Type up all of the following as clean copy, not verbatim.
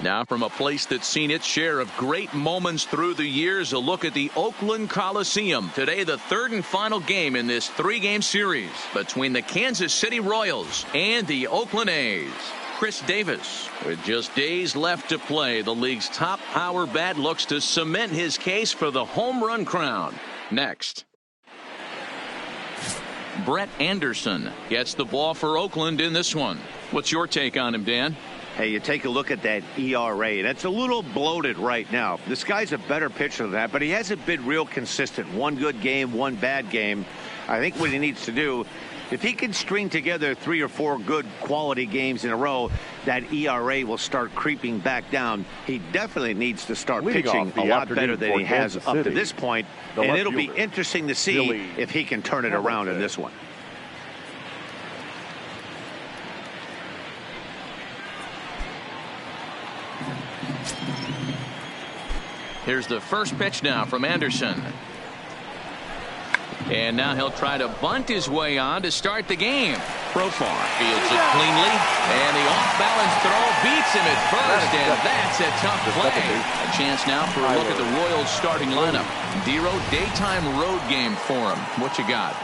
Now from a place that's seen its share of great moments through the years, a look at the Oakland Coliseum. Today, the third and final game in this three-game series between the Kansas City Royals and the Oakland A's. Chris Davis, with just days left to play, the league's top power bat looks to cement his case for the home run crown. Next. Brett Anderson gets the ball for Oakland in this one. What's your take on him, Dan? Hey, you take a look at that ERA. That's a little bloated right now. This guy's a better pitcher than that, but he hasn't been real consistent. One good game, one bad game. I think what he needs to do, if he can string together 3 or 4 good quality games in a row, that ERA will start creeping back down. He definitely needs to start pitching a lot better than he has up to this point, and it'll be interesting to see if he can turn it around in this one. Here's the first pitch now from Anderson. And now he'll try to bunt his way on to start the game. Profar fields it cleanly, and the off-balance throw beats him at first, and that's a tough play. A chance now for a look at the Royals starting lineup. Dero, daytime road game for him. What you got?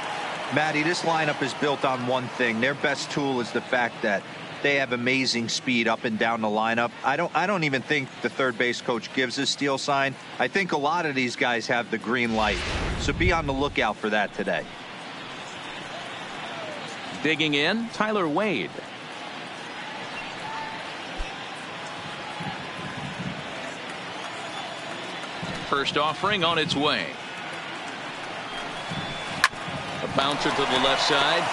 Matty, this lineup is built on one thing. Their best tool is the fact that they have amazing speed up and down the lineup. I don't even think the third base coach gives a steal sign. I think a lot of these guys have the green light. So be on the lookout for that today. Digging in, Tyler Wade. First offering on its way. A bouncer to the left side.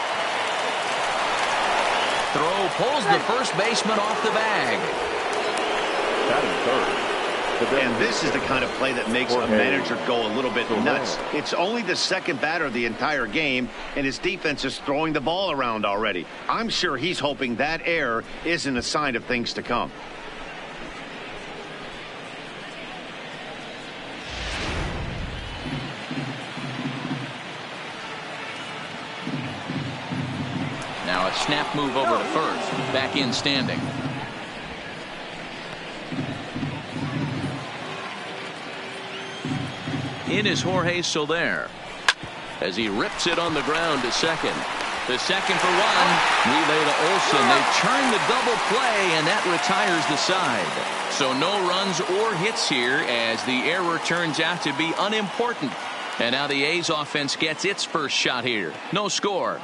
Throw pulls the first baseman off the bag. And this is the kind of play that makes a manager go a little bit nuts. It's only the second batter of the entire game, and his defense is throwing the ball around already. I'm sure he's hoping that error isn't a sign of things to come. Now a snap move over to first. Back in standing. In is Jorge Soler as he rips it on the ground to second. The second for one. Relay to Olsen. They turn the double play, and that retires the side. So no runs or hits here as the error turns out to be unimportant. And now the A's offense gets its first shot here. No score.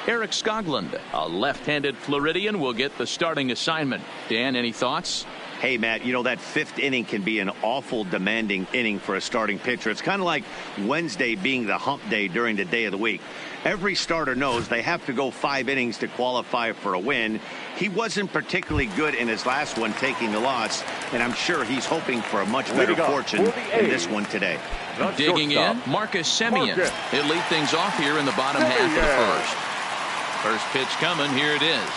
Eric Skoglund, a left-handed Floridian, will get the starting assignment. Dan, any thoughts? Hey, Matt, you know, that fifth inning can be an awful demanding inning for a starting pitcher. It's kind of like Wednesday being the hump day during the day of the week. Every starter knows they have to go 5 innings to qualify for a win. He wasn't particularly good in his last one, taking the loss, and I'm sure he's hoping for a much better fortune in this one today. Digging in, Marcus Semien. He'll lead things off here in the bottom half of the first. First pitch coming. Here it is.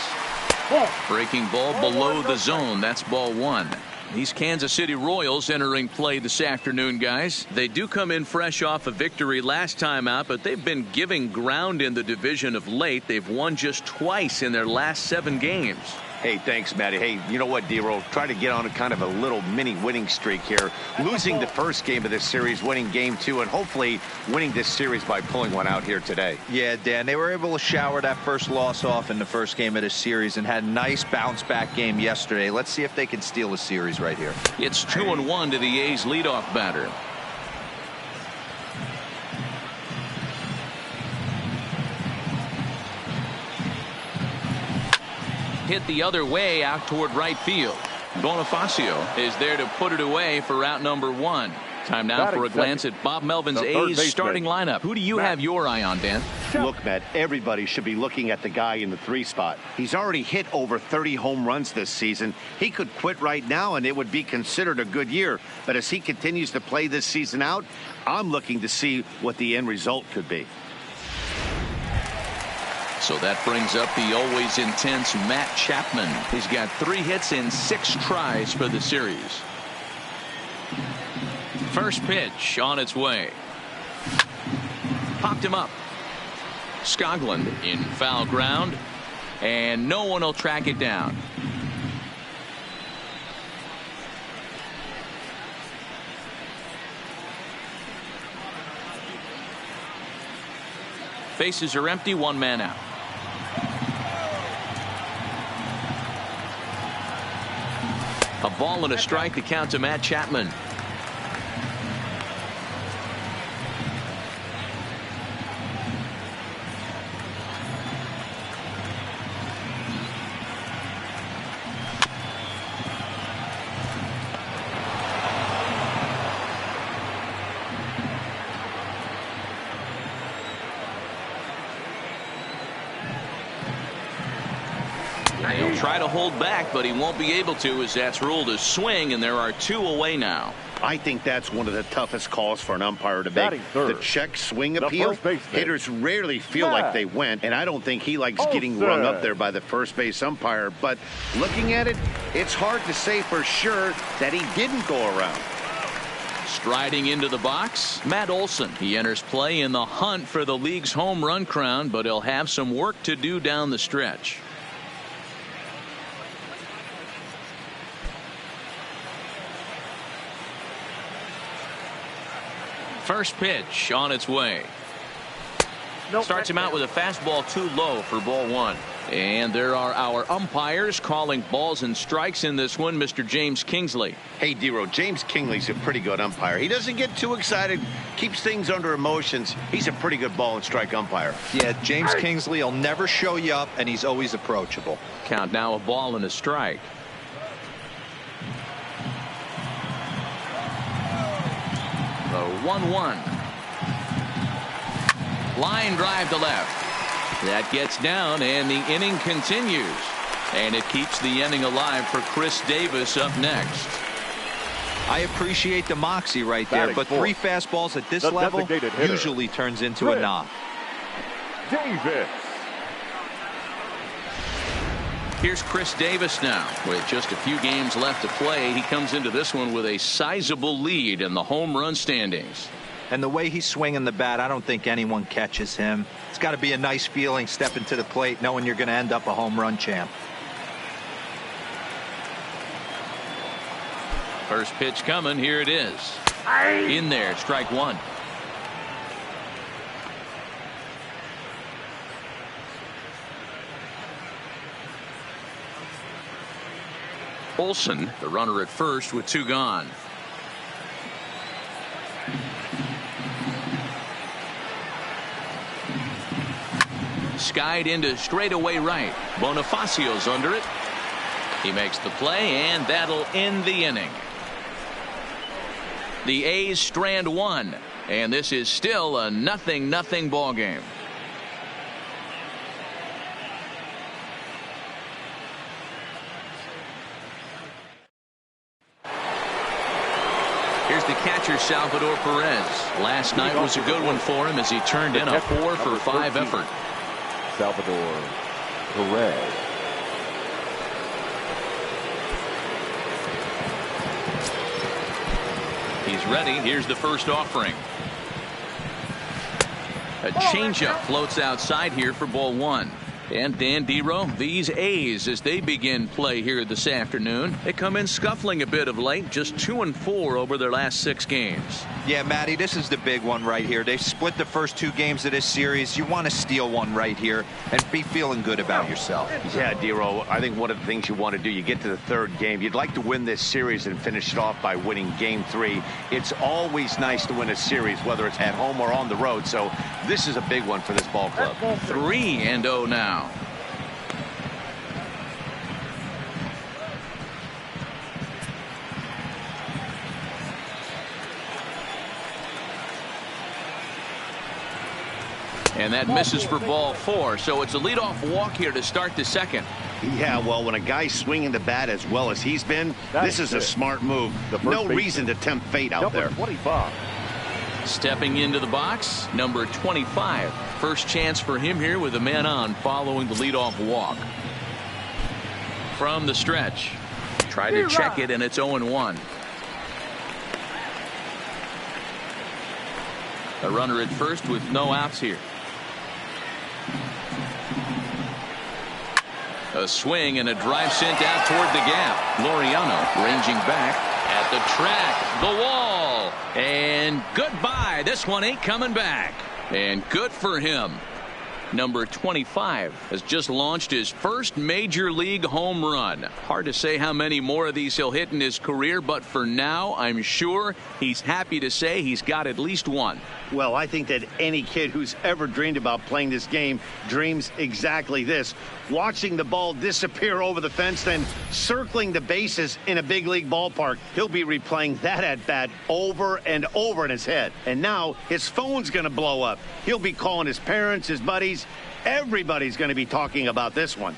Breaking ball below the zone. That's ball 1. These Kansas City Royals entering play this afternoon, guys. They do come in fresh off a victory last time out, but they've been giving ground in the division of late. They've won just twice in their last 7 games. Hey, thanks, Matty. Hey, you know what, Dero? Try to get on a kind of a little mini winning streak here. Losing the first game of this series, winning game 2, and hopefully winning this series by pulling one out here today. Yeah, Dan, they were able to shower that first loss off in the first game of this series and had a nice bounce-back game yesterday. Let's see if they can steal the series right here. It's 2-1 to the A's leadoff batter. Hit the other way out toward right field. Bonifacio is there to put it away for out number 1. Time now for a glance at Bob Melvin's A's starting lineup. Who do you have your eye on, Dan? Look, Matt, everybody should be looking at the guy in the 3 spot. He's already hit over 30 home runs this season. He could quit right now and it would be considered a good year. But as he continues to play this season out, I'm looking to see what the end result could be. So that brings up the always intense Matt Chapman. He's got 3 hits in 6 tries for the series. First pitch on its way. Popped him up. Skoglund in foul ground. and no one will track it down. Bases are empty, one man out. A ball and a strike to count to Matt Chapman. He'll try to hold back, but he won't be able to, as that's ruled a swing, and there are 2 away now. I think that's one of the toughest calls for an umpire to make. The check swing appeal. Hitters rarely feel like they went, and I don't think he likes getting rung up there by the first base umpire. But looking at it, it's hard to say for sure that he didn't go around. Striding into the box, Matt Olson. He enters play in the hunt for the league's home run crown, but he'll have some work to do down the stretch. First pitch on its way. Starts him out with a fastball too low for ball 1. And there are our umpires calling balls and strikes in this one. Mr. James Kingsley. Hey, D-Row, James Kingsley's a pretty good umpire. He doesn't get too excited, keeps things under emotions. He's a pretty good ball and strike umpire. Yeah, James Kingsley will never show you up, and he's always approachable. Count now, a ball and a strike. The 1-1. Line drive to left. That gets down, and the inning continues. And it keeps the inning alive for Chris Davis up next. I appreciate the moxie right there, but 3 fastballs at this level usually turns into a knock. Davis. Here's Chris Davis now. With just a few games left to play, he comes into this one with a sizable lead in the home run standings. And the way he's swinging the bat, I don't think anyone catches him. It's got to be a nice feeling stepping to the plate knowing you're going to end up a home run champ. First pitch coming. Here it is. In there, strike 1. Olson, the runner at first with 2 gone. Skied into straightaway right. Bonifacio's under it. He makes the play, and that'll end the inning. The A's strand 1, and this is still a 0-0 ball game. Here's the catcher, Salvador Perez. Last night was a good one for him as he turned in a 4-for-5 effort. Salvador Perez. He's ready. Here's the first offering. A changeup floats outside here for ball 1. And Dan Dero, these A's, as they begin play here this afternoon, they come in scuffling a bit of late, just 2-4 over their last 6 games. Yeah, Matty, this is the big one right here. They've split the first 2 games of this series. You want to steal one right here and be feeling good about yourself. Yeah, Dero, I think one of the things you want to do, you get to the 3rd game, you'd like to win this series and finish it off by winning game 3. It's always nice to win a series, whether it's at home or on the road. So this is a big one for this ball club. 3-0 now. And that misses for ball 4. So it's a leadoff walk here to start the 2nd. Yeah, well, when a guy's swinging the bat as well as he's been, this is a smart move. No reason to tempt fate out there. 25. Stepping into the box, number 25. First chance for him here with a man on following the leadoff walk. From the stretch. Try to check it, and it's 0-1. A runner at first with no outs here. A swing and a drive sent out toward the gap. Laureano ranging back at the track. The wall. And goodbye. This one ain't coming back. And good for him. Number 25 has just launched his first major league home run. Hard to say how many more of these he'll hit in his career, but for now, I'm sure he's happy to say he's got at least one. Well, I think that any kid who's ever dreamed about playing this game dreams exactly this. Watching the ball disappear over the fence, then circling the bases in a big league ballpark. He'll be replaying that at-bat over and over in his head. And now his phone's going to blow up. He'll be calling his parents, his buddies. Everybody's going to be talking about this one.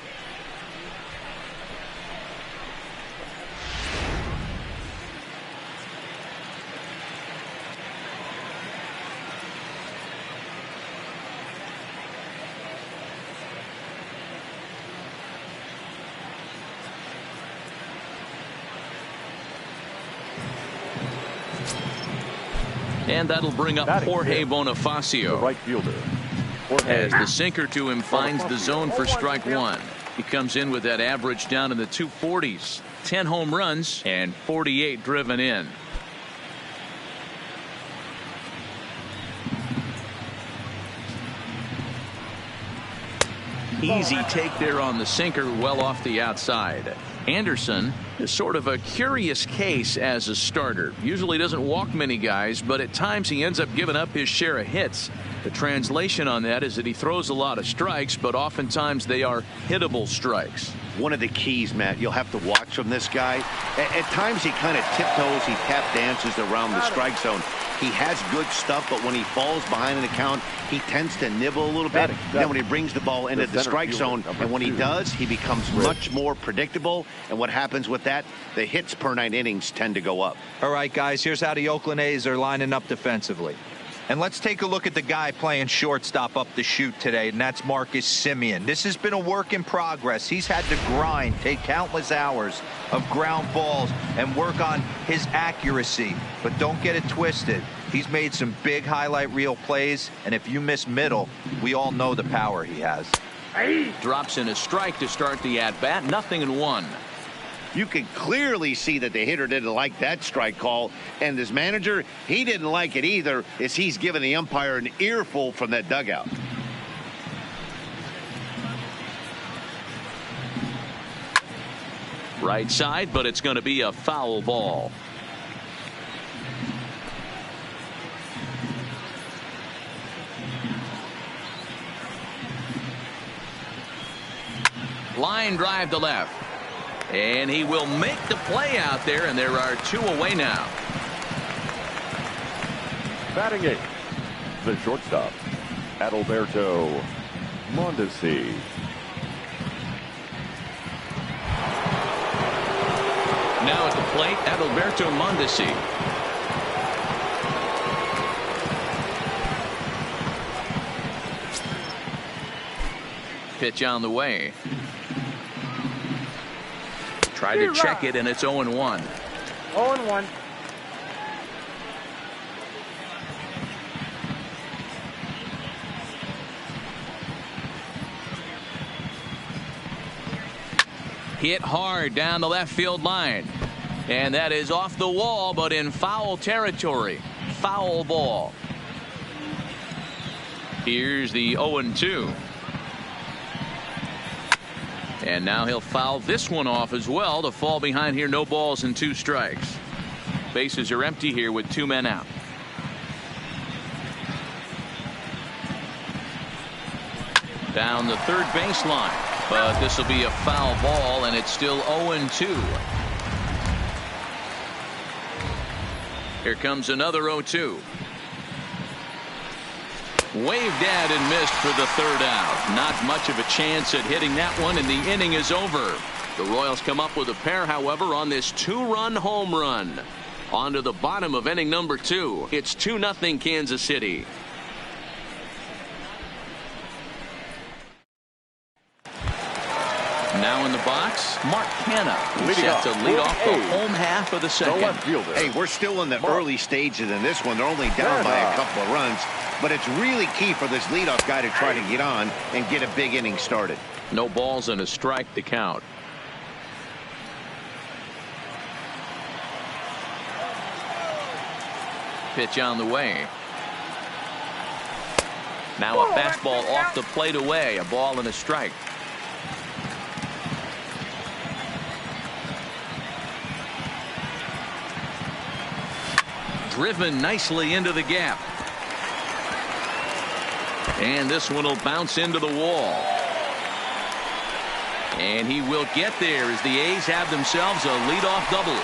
And that'll bring up Jorge Bonifacio. The right fielder. As the sinker to him finds the zone for strike one. He comes in with that average down in the 240s. 10 home runs and 48 driven in. Easy take there on the sinker, well off the outside. Anderson is sort of a curious case as a starter. Usually doesn't walk many guys, but at times he ends up giving up his share of hits. The translation on that is that he throws a lot of strikes, but oftentimes they are hittable strikes. One of the keys, Matt, you'll have to watch from this guy. At times he kind of tiptoes, he tap dances around the strike zone. He has good stuff, but when he falls behind in the count, he tends to nibble a little bit. Then when he brings the ball into the strike zone, and when he does, he becomes much more predictable. And what happens with that? The hits per 9 innings tend to go up. All right, guys, here's how the Oakland A's are lining up defensively. And let's take a look at the guy playing shortstop up the chute today, and that's Marcus Semien. This has been a work in progress. He's had to grind, take countless hours of ground balls, and work on his accuracy. But don't get it twisted. He's made some big highlight reel plays, and if you miss middle, we all know the power he has. Drops in a strike to start the at-bat. 0-1. You can clearly see that the hitter didn't like that strike call, and his manager, he didn't like it either, as he's giving the umpire an earful from that dugout. Right side, but it's going to be a foul ball. Line drive to left. And he will make the play out there, and there are 2 away now. Batting 8th, the shortstop, Adalberto Mondesi. Now at the plate, Adalberto Mondesi. Pitch on the way. Try to check it, and it's 0-1. 0-1. Hit hard down the left field line. And that is off the wall, but in foul territory. Foul ball. Here's the 0-2. And now he'll foul this one off as well to fall behind here. No balls and 2 strikes. Bases are empty here with 2 men out. Down the third baseline. But this will be a foul ball, and it's still 0-2. Here comes another 0-2. Waved at and missed for the 3rd out. Not much of a chance at hitting that one, and the inning is over. The Royals come up with a pair, however, on this 2-run home run. On to the bottom of inning number 2. It's 2-0 Kansas City. Now in the box, Mark Hanna, set to lead off the home half of the second. Hey, we're still in the early stages in this one. They're only down by a couple of runs, but it's really key for this leadoff guy to try to get on and get a big inning started. No balls and a strike to count. Pitch on the way. Now a fastball off the plate away. A ball and a strike. Driven nicely into the gap. And this one will bounce into the wall. And he will get there as the A's have themselves a leadoff double.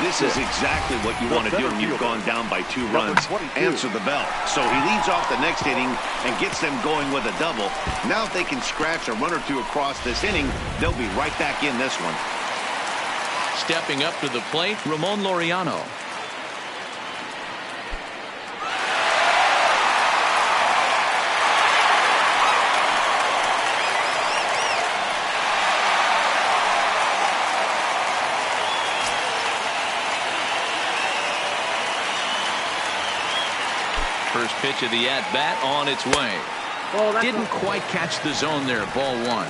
This is exactly what you want to do when you've gone down by 2 runs. Answer the bell. So he leads off the next inning and gets them going with a double. Now if they can scratch a run or two across this inning, they'll be right back in this one. Stepping up to the plate, Ramon Laureano. First pitch of the at-bat on its way. Didn't quite catch the zone there. Ball 1.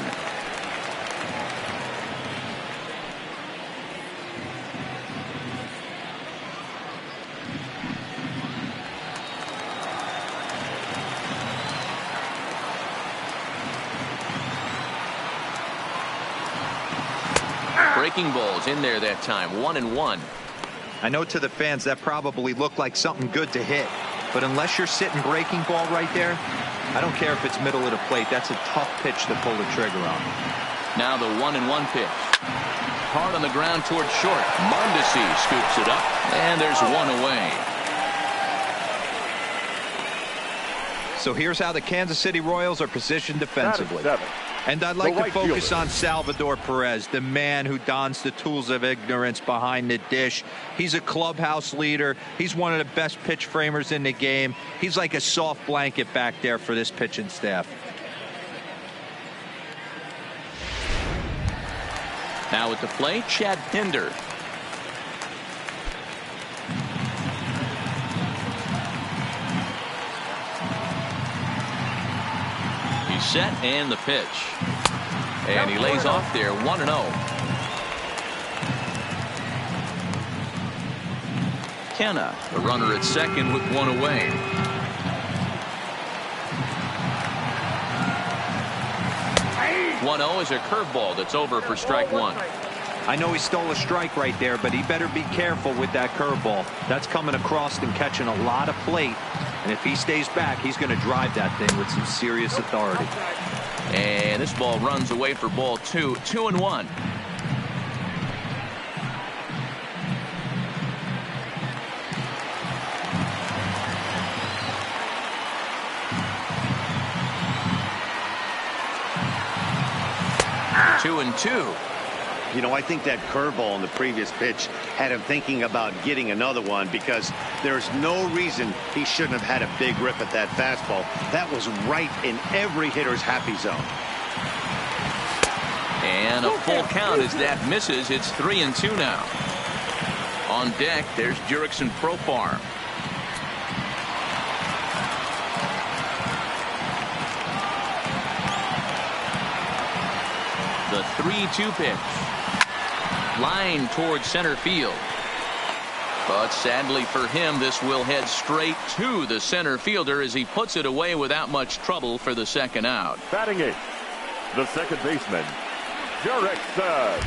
Breaking balls in there that time. 1-1. I know to the fans that probably looked like something good to hit. But unless you're sitting breaking ball right there, I don't care if it's middle of the plate. That's a tough pitch to pull the trigger on. Now the 1-1 pitch. Hard on the ground towards short. Mondesi scoops it up. And there's one away. So here's how the Kansas City Royals are positioned defensively. And I'd like to focus on Salvador Perez, the man who dons the tools of ignorance behind the dish. He's a clubhouse leader. He's one of the best pitch framers in the game. He's like a soft blanket back there for this pitching staff. Now at the plate, Chad Pinder. Set and the pitch, and he lays off there. 1-0. Kenna, the runner at second with one away. One-0 is a curveball that's over for strike 1. I know he stole a strike right there, but he better be careful with that curveball. That's coming across and catching a lot of plate. And if he stays back, he's going to drive that thing with some serious authority. And this ball runs away for ball 2. 2-1. Two and two. You know, I think that curveball in the previous pitch had him thinking about getting another one, because there's no reason he shouldn't have had a big rip at that fastball. That was right in every hitter's happy zone. And a full count as that misses. It's 3-2 now. On deck, there's Jurickson Profar. The 3-2 pitch. Line towards center field. But sadly for him, this will head straight to the center fielder as he puts it away without much trouble for the second out. Batting it, the second baseman, Jurickson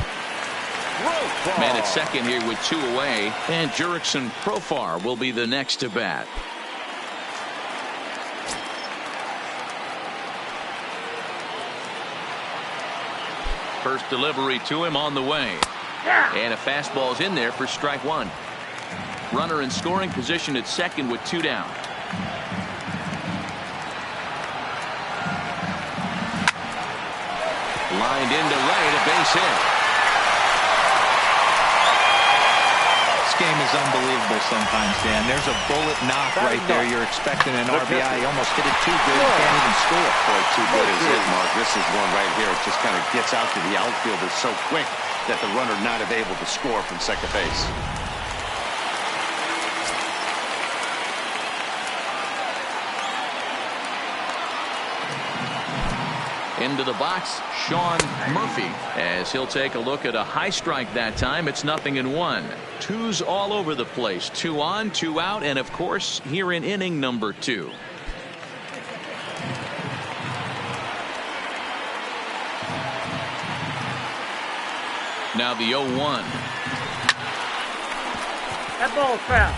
Profar. Man at second here with 2 away, and Jurickson Profar will be the next to bat. First delivery to him on the way. And a fastball's in there for strike 1. Runner in scoring position at second with 2 down. Lined into right, a base hit. This game is unbelievable sometimes, Dan. There's a bullet knock right there. You're expecting an RBI. He almost hit it too good. Can't even score. Boy, too good is it, Mark. This is one right here. It just kind of gets out to the outfielder so quick that the runner not able to score from second base. Into the box, Sean Murphy, as he'll take a look at a high strike that time. It's 0-1. Twos all over the place. 2 on, 2 out, and of course here in inning number 2. Now the 0-1. That ball's foul.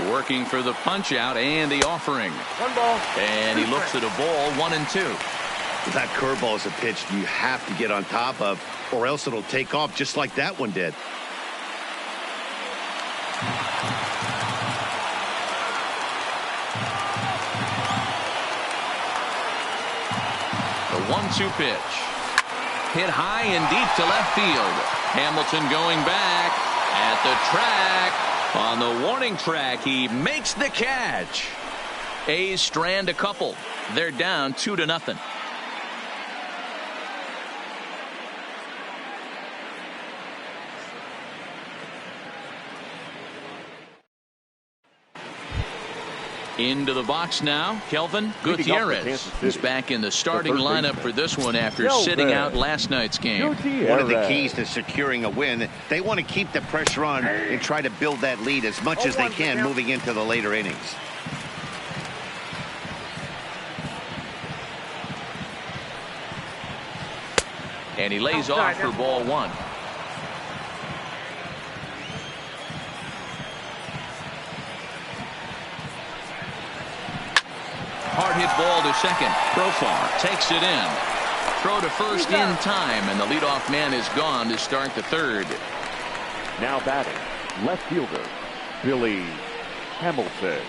Working for the punch out and the offering. 1 ball. And he looks at a ball, 1-2. That curveball is a pitch you have to get on top of, or else it'll take off just like that one did. The 1-2 pitch. Hit high and deep to left field. Hamilton going back at the track. On the warning track, he makes the catch. A's strand a couple. They're down 2-0. Into the box now, Kelvin Gutierrez. He's back in the starting lineup for this one after sitting out last night's game. One of the keys to securing a win, they want to keep the pressure on and try to build that lead as much as they can moving into the later innings. And he lays off for ball 1. Hard hit ball to second. Profar takes it in. Throw to first in time, and the leadoff man is gone to start the third. Now batting, left fielder, Billy Hamilton.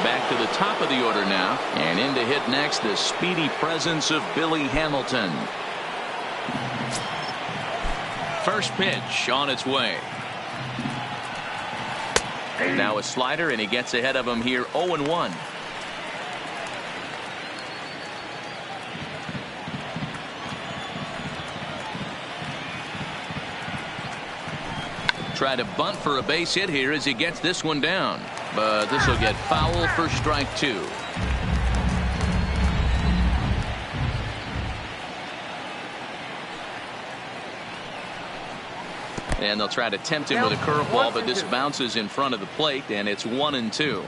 Back to the top of the order now, and in to hit next, the speedy presence of Billy Hamilton. First pitch on its way. Now a slider, and he gets ahead of him here, 0-1. Try to bunt for a base hit here as he gets this one down, but this will get foul for strike 2. And they'll try to tempt him with a curveball, but this bounces in front of the plate, and it's 1-2.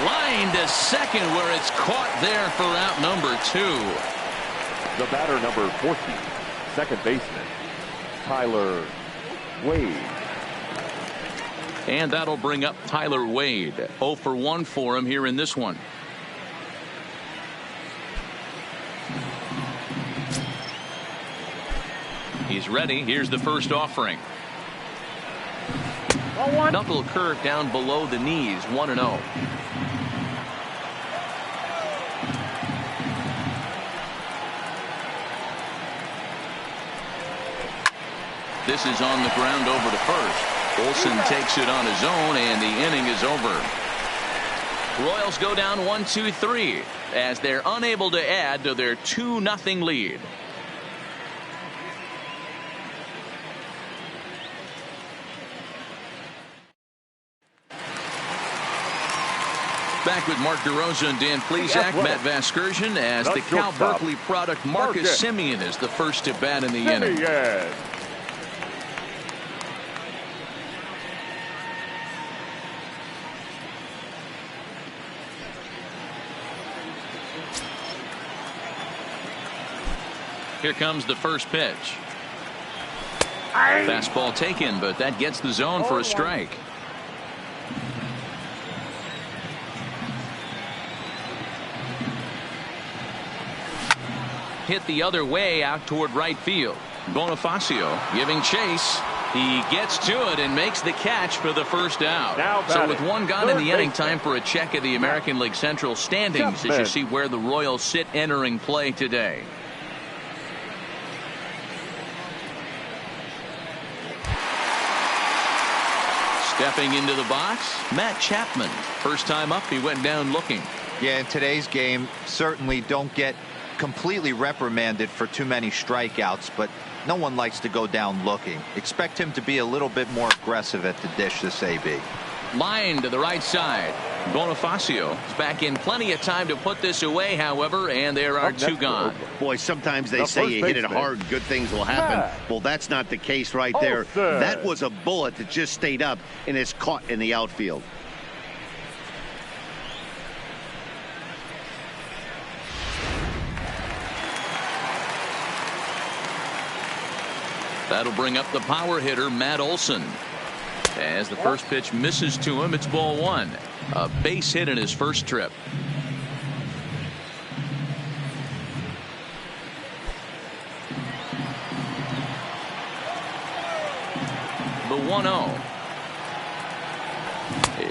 Line to second, where it's caught there for out number 2. The batter, number 14, second baseman, Tyler Wade. And that'll bring up Tyler Wade. 0 for 1 for him here in this one. He's ready. Here's the first offering. Knuckle curve down below the knees. 1-0. This is on the ground over to first. Olsen takes it on his own, and the inning is over. Royals go down 1-2-3 as they're unable to add to their 2-0 lead. Back with Mark DeRosa and Dan Plesac, Matt Vasgersian, as the Cal Berkeley product Marcus Semien is the first to bat in the inning. Here comes the first pitch. Fastball taken, but that gets the zone for a strike. Hit the other way out toward right field. Bonifacio giving chase. He gets to it and makes the catch for the first out. So with one gone in the inning, time for a check of the American League Central standings as you see where the Royals sit entering play today. Stepping into the box, Matt Chapman. First time up, he went down looking. Yeah, in today's game, certainly don't get completely reprimanded for too many strikeouts, but no one likes to go down looking. Expect him to be a little bit more aggressive at the dish this AB. Line to the right side. Bonifacio is back in plenty of time to put this away, however, and there are two gone. Boy, sometimes they say you hit it hard, good things will happen. Well, that's not the case right there. That was a bullet that just stayed up and is caught in the outfield. That'll bring up the power hitter, Matt Olson. As the first pitch misses to him, it's ball one. A base hit in his first trip. The 1-0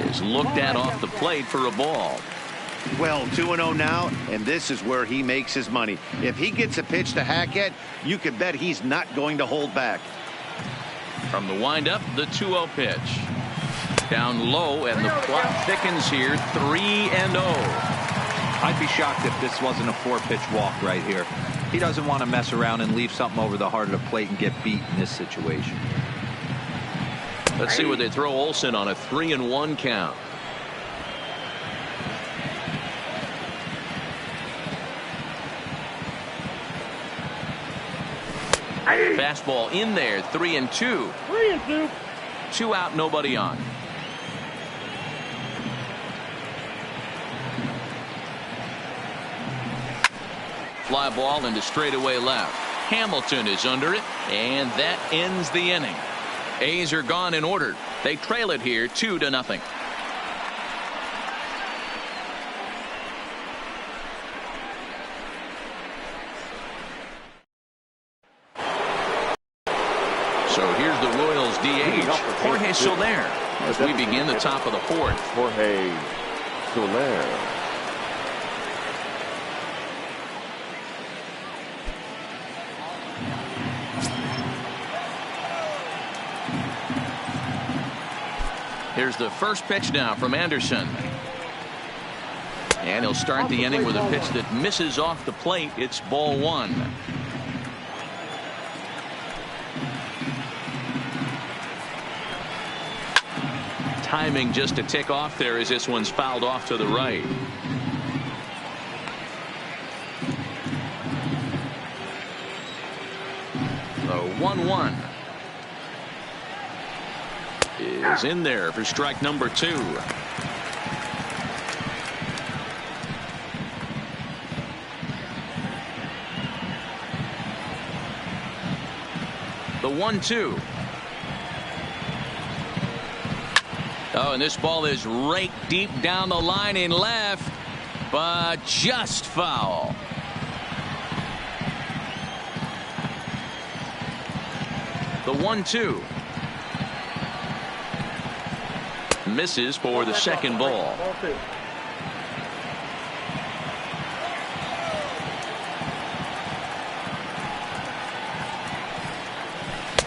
is looked at off the plate for a ball. Well, 2-0 now, and this is where he makes his money. If he gets a pitch to hack at, you can bet he's not going to hold back. From the windup, the 2-0 pitch. Down low, and the clock thickens here. 3-0. I'd be shocked if this wasn't a 4-pitch walk right here. He doesn't want to mess around and leave something over the heart of the plate and get beat in this situation. Let's see what they throw Olson on a 3-1 count. Fastball in there, 3-2. 3-2. 2 out, nobody on. Fly ball into straightaway left. Hamilton is under it, and that ends the inning. A's are gone in order. They trail it here 2-0. So here's the Royals DH, Jorge Soler, as we begin the top of the fourth. Jorge Soler. Here's the first pitch now from Anderson. And he'll start the inning with a pitch that misses off the plate. It's ball one. Timing just a tick off there as this one's fouled off to the right. The 1-1 is in there for strike number 2. The 1-2. Oh, and this ball is raked deep down the line in left, but just foul. The 1-2 misses for the second ball.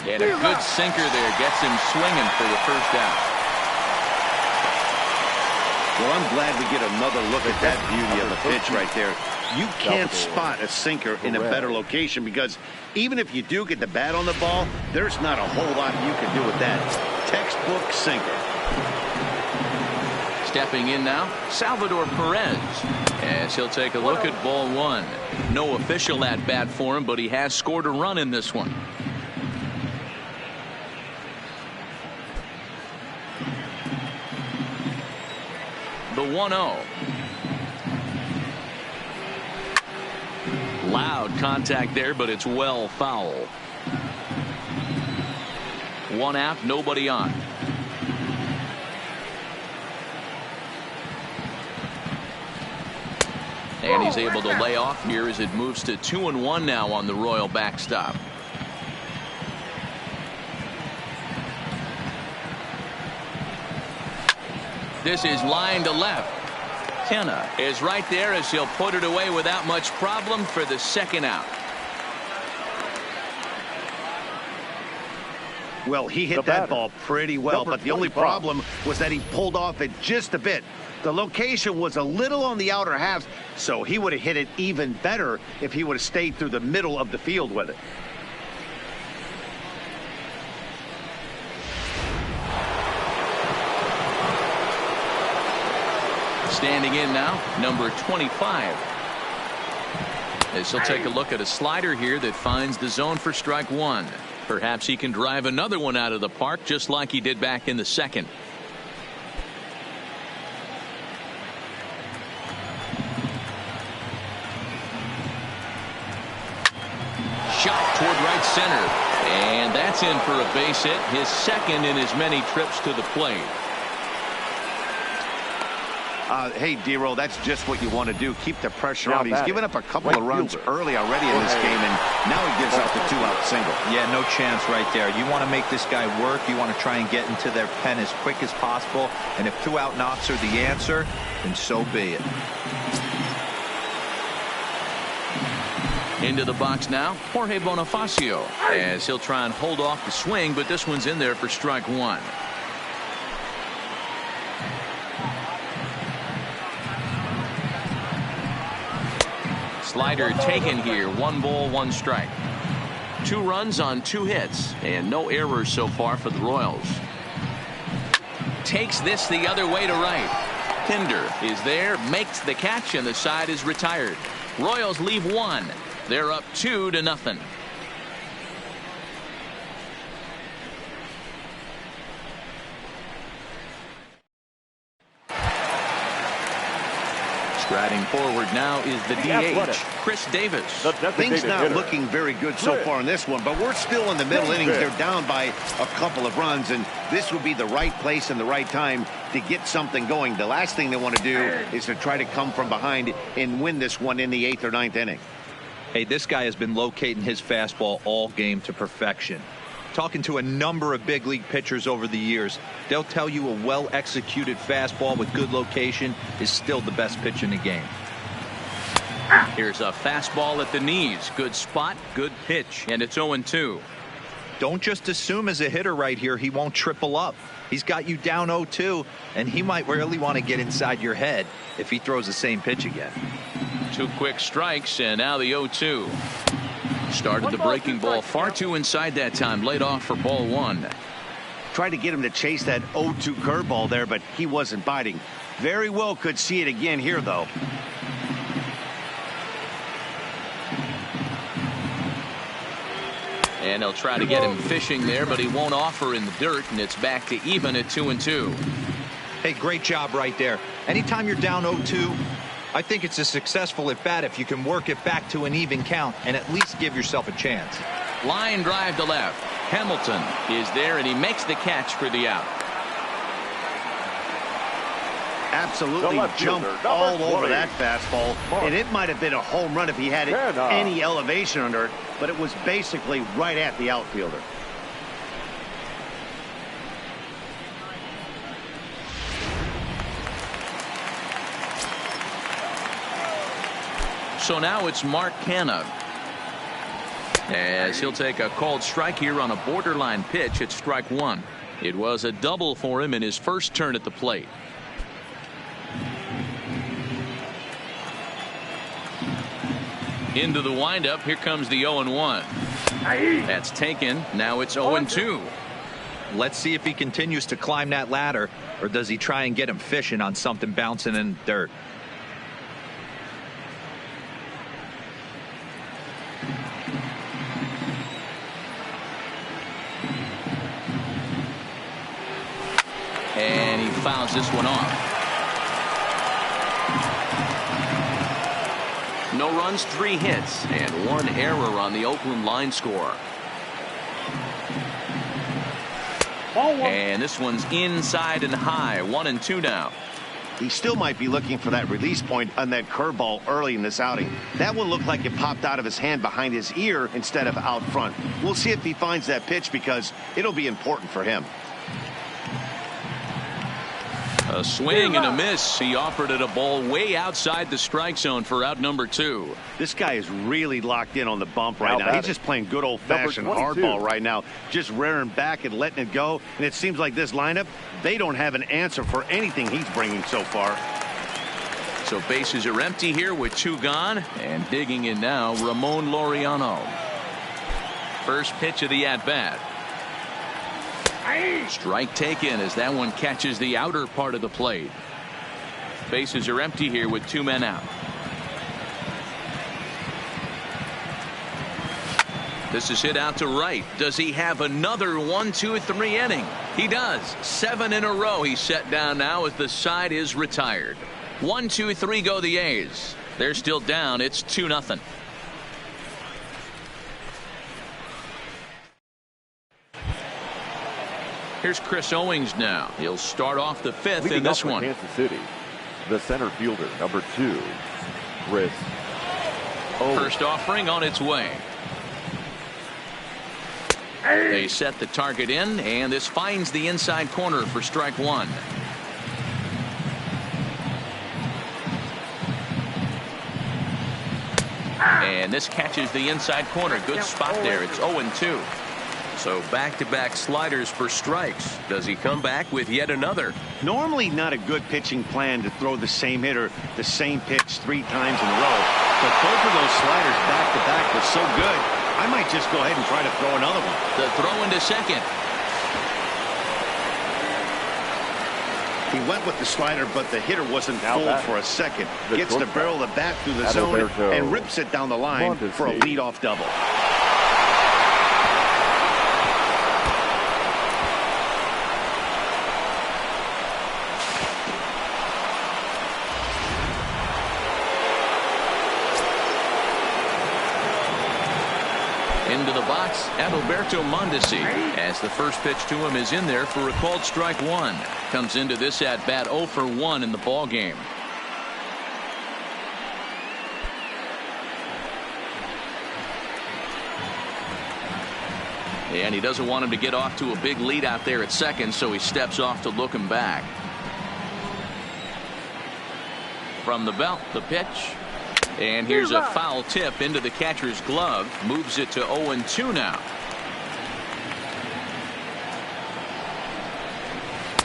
And a good sinker there gets him swinging for the first out. Well, I'm glad we get another look at that beauty of the pitch right there. You can't spot a sinker in a better location, because even if you do get the bat on the ball, there's not a whole lot you can do with that. Textbook sinker. Stepping in now, Salvador Perez, as he'll take a look at ball one. No official at bat for him, but he has scored a run in this one. The 1-0. Loud contact there, but it's well foul. 1 out, nobody on. And he's able to lay off here as it moves to 2-1 now on the Royal backstop. This is line to left. Kenna is right there as he'll put it away without much problem for the second out. Well, he hit that ball pretty well, but the only problem was that he pulled off it just a bit. The location was a little on the outer half, so he would have hit it even better if he would have stayed through the middle of the field with it. Standing in now, number 25. As he'll take a look at a slider here that finds the zone for strike one. Perhaps he can drive another one out of the park just like he did back in the second. Shot toward right center. And that's in for a base hit, his second in as many trips to the plate. Hey, D-Roll, that's just what you want to do. Keep the pressure on. He's given up a couple of runs early already in this game, and now he gives up the two-out single. Yeah, no chance right there. You want to make this guy work. You want to try and get into their pen as quick as possible. And if two-out knocks are the answer, then so be it. Into the box now, Jorge Bonifacio, as he'll try and hold off the swing, but this one's in there for strike one. Slider taken here, 1 ball, 1 strike. 2 runs on 2 hits, and no errors so far for the Royals. Takes this the other way to right. Pinder is there, makes the catch, and the side is retired. Royals leave 1. They're up 2-0. Striding forward now is the DH, Chris Davis. Things not looking very good so far in this one, but we're still in the middle innings. They're down by a couple of runs, and this would be the right place and the right time to get something going. The last thing they want to do is to try to come from behind and win this one in the 8th or 9th inning. Hey, this guy has been locating his fastball all game to perfection. Talking to a number of big league pitchers over the years, they'll tell you a well-executed fastball with good location is still the best pitch in the game. Here's a fastball at the knees. Good spot, good pitch, and it's 0-2. Don't just assume as a hitter right here he won't triple up. He's got you down 0-2, and he might really want to get inside your head if he throws the same pitch again. 2 quick strikes, and now the 0-2. Started the breaking ball far too inside that time. Laid off for ball 1. Tried to get him to chase that 0-2 curveball there, but he wasn't biting. Very well could see it again here, though. And they'll try to get him fishing there, but he won't offer in the dirt, and it's back to even at 2-2. Hey, great job right there. Anytime you're down 0-2, I think it's a successful at bat if you can work it back to an even count and at least give yourself a chance. Line drive to left. Hamilton is there, and he makes the catch for the out. Absolutely jumped all over that fastball, and it might have been a home run if he had any elevation under it, but it was basically right at the outfielder. So now it's Mark Canha, as he'll take a called strike here on a borderline pitch at strike 1. It was a double for him in his first turn at the plate. Into the windup. Here comes the 0-1. That's taken. Now it's 0-2. Let's see if he continues to climb that ladder, or does he try and get him fishing on something bouncing in the dirt. And he fouls this one off. No runs, 3 hits, and 1 error on the Oakland line score. And this one's inside and high, 1-2 now. He still might be looking for that release point on that curveball early in this outing. That one looked like it popped out of his hand behind his ear instead of out front. We'll see if he finds that pitch because it'll be important for him. A swing and a miss. He offered it a ball way outside the strike zone for out number 2. This guy is really locked in on the bump right now. He's just playing good old-fashioned hardball right now, just rearing back and letting it go. And it seems like this lineup, they don't have an answer for anything he's bringing so far. So bases are empty here with 2 gone, and digging in now, Ramon Laureano. First pitch of the at-bat. Strike taken as that one catches the outer part of the plate. Bases are empty here with 2 men out. This is hit out to right. Does he have another 1-2-3 inning? He does. 7 in a row he's set down now as the side is retired. 1-2-3 go the A's. They're still down. It's 2-0. Here's Chris Owings now. He'll start off the 5th in this one. Kansas City, the center fielder, number 2, Chris Owings. First offering on its way. They set the target in, and this finds the inside corner for strike 1. And this catches the inside corner. Good spot there. It's 0-2. So back-to-back sliders for strikes. Does he come back with yet another? Normally not a good pitching plan to throw the same hitter the same pitch 3 times in a row. But both of those sliders back-to-back were so good, I might just go ahead and try to throw another one. The throw into second. He went with the slider, but the hitter wasn't fooled for a second. Gets the barrel of the bat through the zone and rips it down the line for a leadoff double. Into the box, Adalberto Mondesi, as the first pitch to him is in there for a called strike 1. Comes into this at bat 0 for 1 in the ball game. And he doesn't want him to get off to a big lead out there at second, so he steps off to look him back. From the belt, the pitch. And here's a foul tip into the catcher's glove. Moves it to 0-2 now.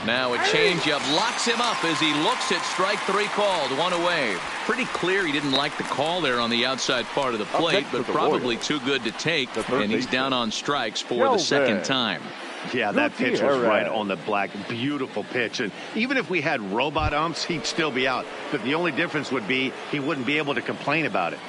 Now a changeup locks him up as he looks at strike 3 called. 1 away. Pretty clear he didn't like the call there on the outside part of the plate, but probably too good to take. And he's down on strikes for the second time. Yeah, that pitch was right on the black. Beautiful pitch. And even if we had robot umps, he'd still be out. But the only difference would be he wouldn't be able to complain about it.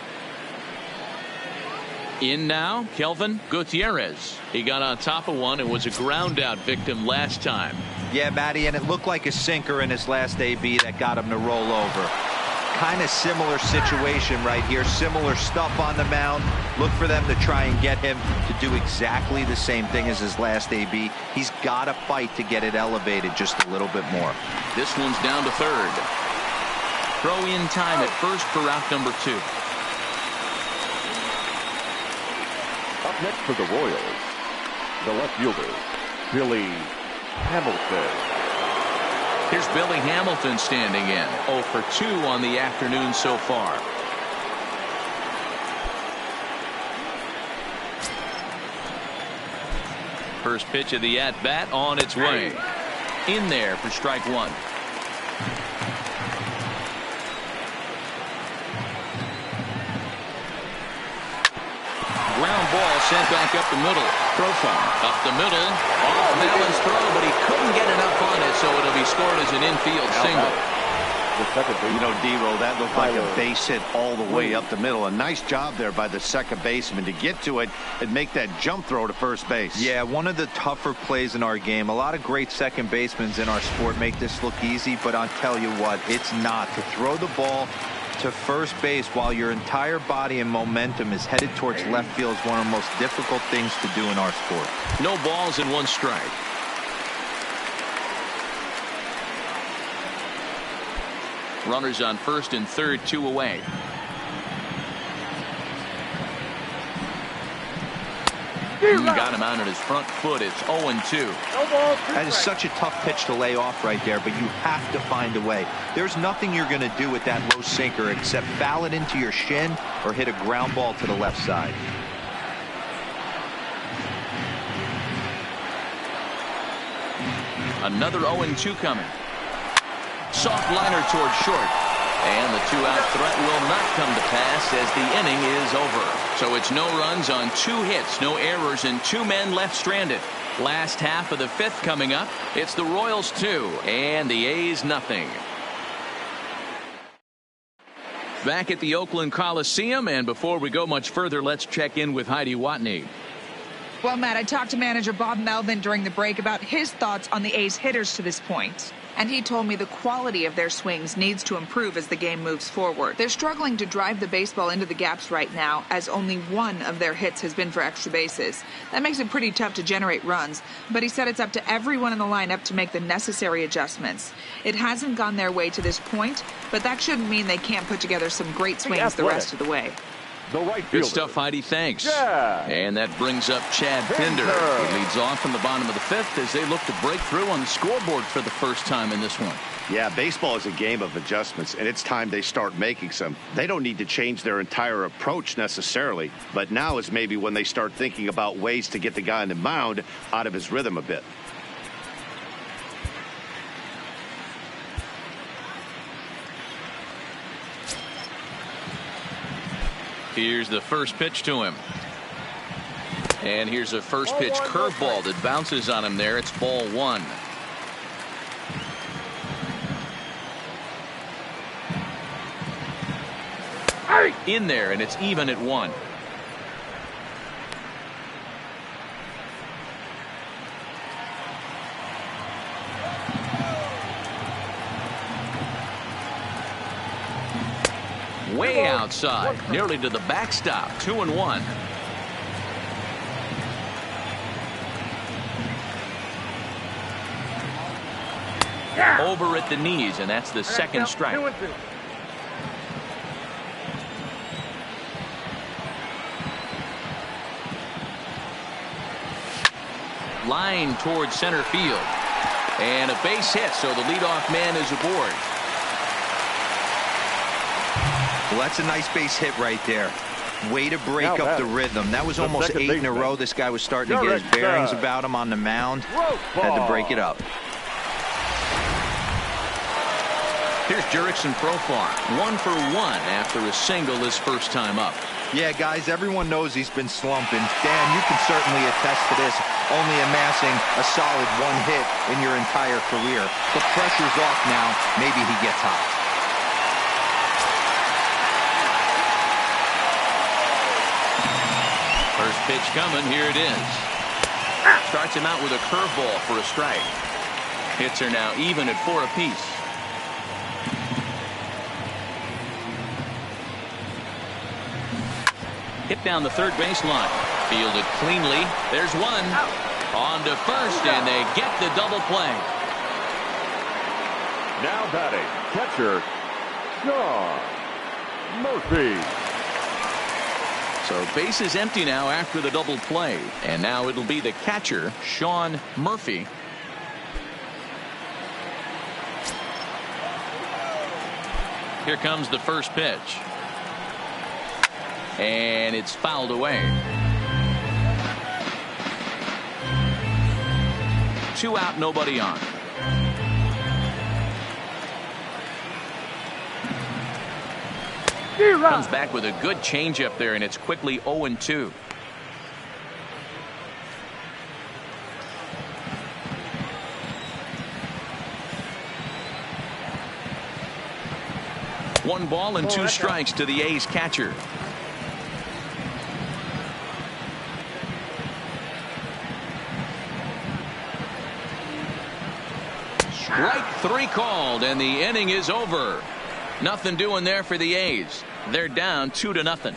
In now, Kelvin Gutierrez. He got on top of one and was a ground out victim last time. Yeah, Matty, and it looked like a sinker in his last AB that got him to roll over. Kind of similar situation right here. Similar stuff on the mound. Look for them to try and get him to do exactly the same thing as his last AB. He's got to fight to get it elevated just a little bit more. This one's down to third. Throw in time at first for out number 2. Up next for the Royals, the left fielder, Billy Hamilton. Here's Billy Hamilton standing in. 0 for 2 on the afternoon so far. First pitch of the at-bat on its way. In there for strike 1. Ground ball sent back up the middle. Profile up the middle. Off balance throw, but he couldn't get enough on it, so it'll be scored as an infield single. The second base. You know, D-Roll, that looked like a base hit all the way up the middle. A nice job there by the second baseman to get to it and make that jump throw to first base. Yeah, one of the tougher plays in our game. A lot of great second basemen in our sport make this look easy, but I'll tell you what, it's not. To throw the ball to first base while your entire body and momentum is headed towards left field is one of the most difficult things to do in our sport. No balls and 1 strike. Runners on first and third, 2 away. Got him out on his front foot. It's 0-2. That is such a tough pitch to lay off right there, but you have to find a way. There's nothing you're going to do with that low sinker except foul it into your shin or hit a ground ball to the left side. Another 0-2 coming. Soft liner towards short. And the two-out threat will not come to pass as the inning is over. So it's no runs on 2 hits, no errors, and 2 men left stranded. Last half of the 5th coming up. It's the Royals 2 and the A's nothing. Back at the Oakland Coliseum, and before we go much further, let's check in with Heidi Watney. Well, Matt, I talked to manager Bob Melvin during the break about his thoughts on the A's hitters to this point. And he told me the quality of their swings needs to improve as the game moves forward. They're struggling to drive the baseball into the gaps right now, as only 1 of their hits has been for extra bases. That makes it pretty tough to generate runs, but he said it's up to everyone in the lineup to make the necessary adjustments. It hasn't gone their way to this point, but that shouldn't mean they can't put together some great swings the rest of the way. The right Good fielder. stuff, Heidi. Thanks. Yeah. And that brings up Chad Pinder. He leads off in the bottom of the 5th as they look to break through on the scoreboard for the first time in this one. Yeah, baseball is a game of adjustments, and it's time they start making some. They don't need to change their entire approach necessarily, but now is maybe when they start thinking about ways to get the guy on the mound out of his rhythm a bit. Here's the first pitch to him. And here's a first pitch curveball that bounces on him there. It's ball 1. In there, and it's even at 1. Way outside, nearly to the backstop. 2-1. Over at the knees, and that's the second strike. Line towards center field. And a base hit, so the leadoff man is aboard. Well, that's a nice base hit right there. Way to break up the rhythm. That was almost 8 in a row. This guy was starting to get his bearings about him on the mound. Had to break it up. Here's Jurickson Profar, 1 for 1 after a single his first time up. Yeah, guys, everyone knows he's been slumping. Dan, you can certainly attest to this, only amassing a solid 1 hit in your entire career. The pressure's off now. Maybe he gets hot. First pitch coming. Here it is. Starts him out with a curveball for a strike. Hits are now even at 4 apiece. Hit down the third baseline. Fielded cleanly. There's 1. On to first, and they get the double play. Now batting, catcher, Sean Murphy. So base is empty now after the double play. And now it'll be the catcher, Sean Murphy. Here comes the first pitch. And it's fouled away. 2 out, nobody on. Comes back with a good changeup there, and it's quickly 0-2. One ball and 2 strikes to the A's catcher. Strike 3 called, and the inning is over. Nothing doing there for the A's. They're down 2-0.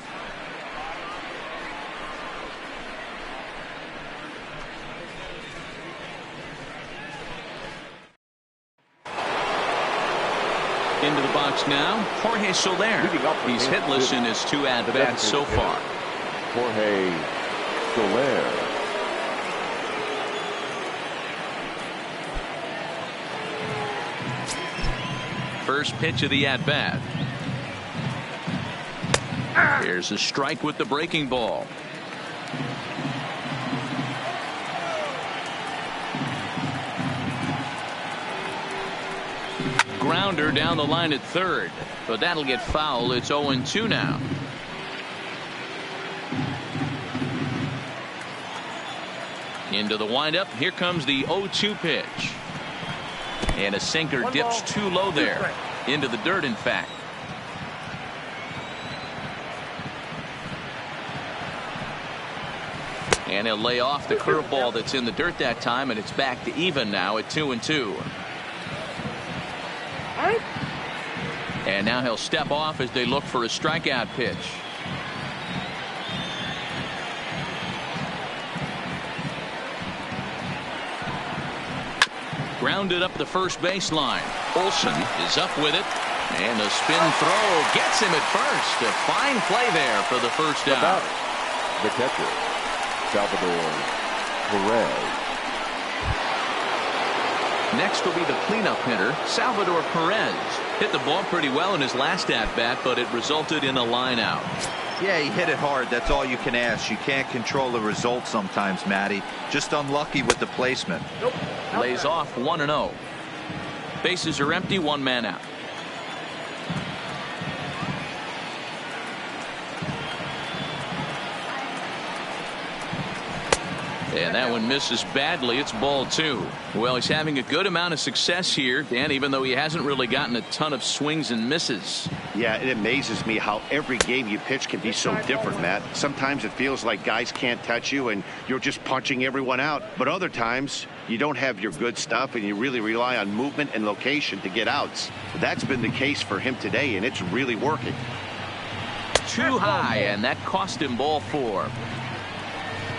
Into the box now, Jorge Soler. He's hitless in his 2 at-bats so far. Jorge Soler. First pitch of the at-bat. Here's a strike with the breaking ball. Grounder down the line at third, but that'll get foul. It's 0-2 now. Into the windup. Here comes the 0-2 pitch. And a sinker dips too low there. Into the dirt, in fact. And he'll lay off the curveball that's in the dirt that time, and it's back to even now at 2-2. And now he'll step off as they look for a strikeout pitch. Grounded up the first baseline. Olsen is up with it. And a spin throw gets him at first. A fine play there for the first out. The catcher, Salvador Perez. Next will be the cleanup hitter, Salvador Perez. Hit the ball pretty well in his last at-bat, but it resulted in a line out. Yeah, he hit it hard. That's all you can ask. You can't control the result sometimes, Matty. Just unlucky with the placement. Lays off 1-0. Bases are empty, one man out. And that one misses badly. It's ball two. Well, he's having a good amount of success here, Dan, even though he hasn't really gotten a ton of swings and misses. Yeah, it amazes me how every game you pitch can be so different, Matt. Sometimes it feels like guys can't touch you and you're just punching everyone out. But other times you don't have your good stuff and you really rely on movement and location to get outs. That's been the case for him today, and it's really working. Too high, and that cost him ball four.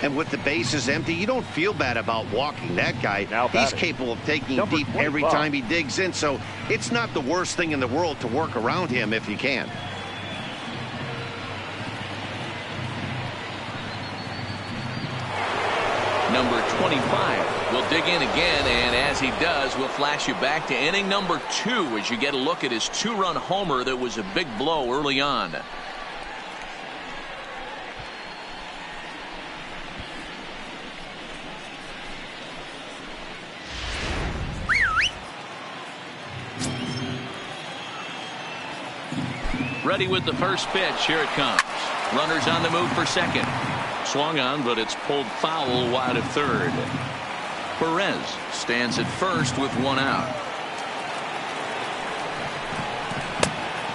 And with the bases empty, you don't feel bad about walking that guy. He's capable of taking deep every time he digs in, so it's not the worst thing in the world to work around him if you can. Number 25 will dig in again, and as he does, we'll flash you back to inning number 2 as you get a look at his 2-run homer that was a big blow early on. Ready with the first pitch. Here it comes. Runners on the move for second. Swung on, but it's pulled foul wide of third. Perez stands at first with one out.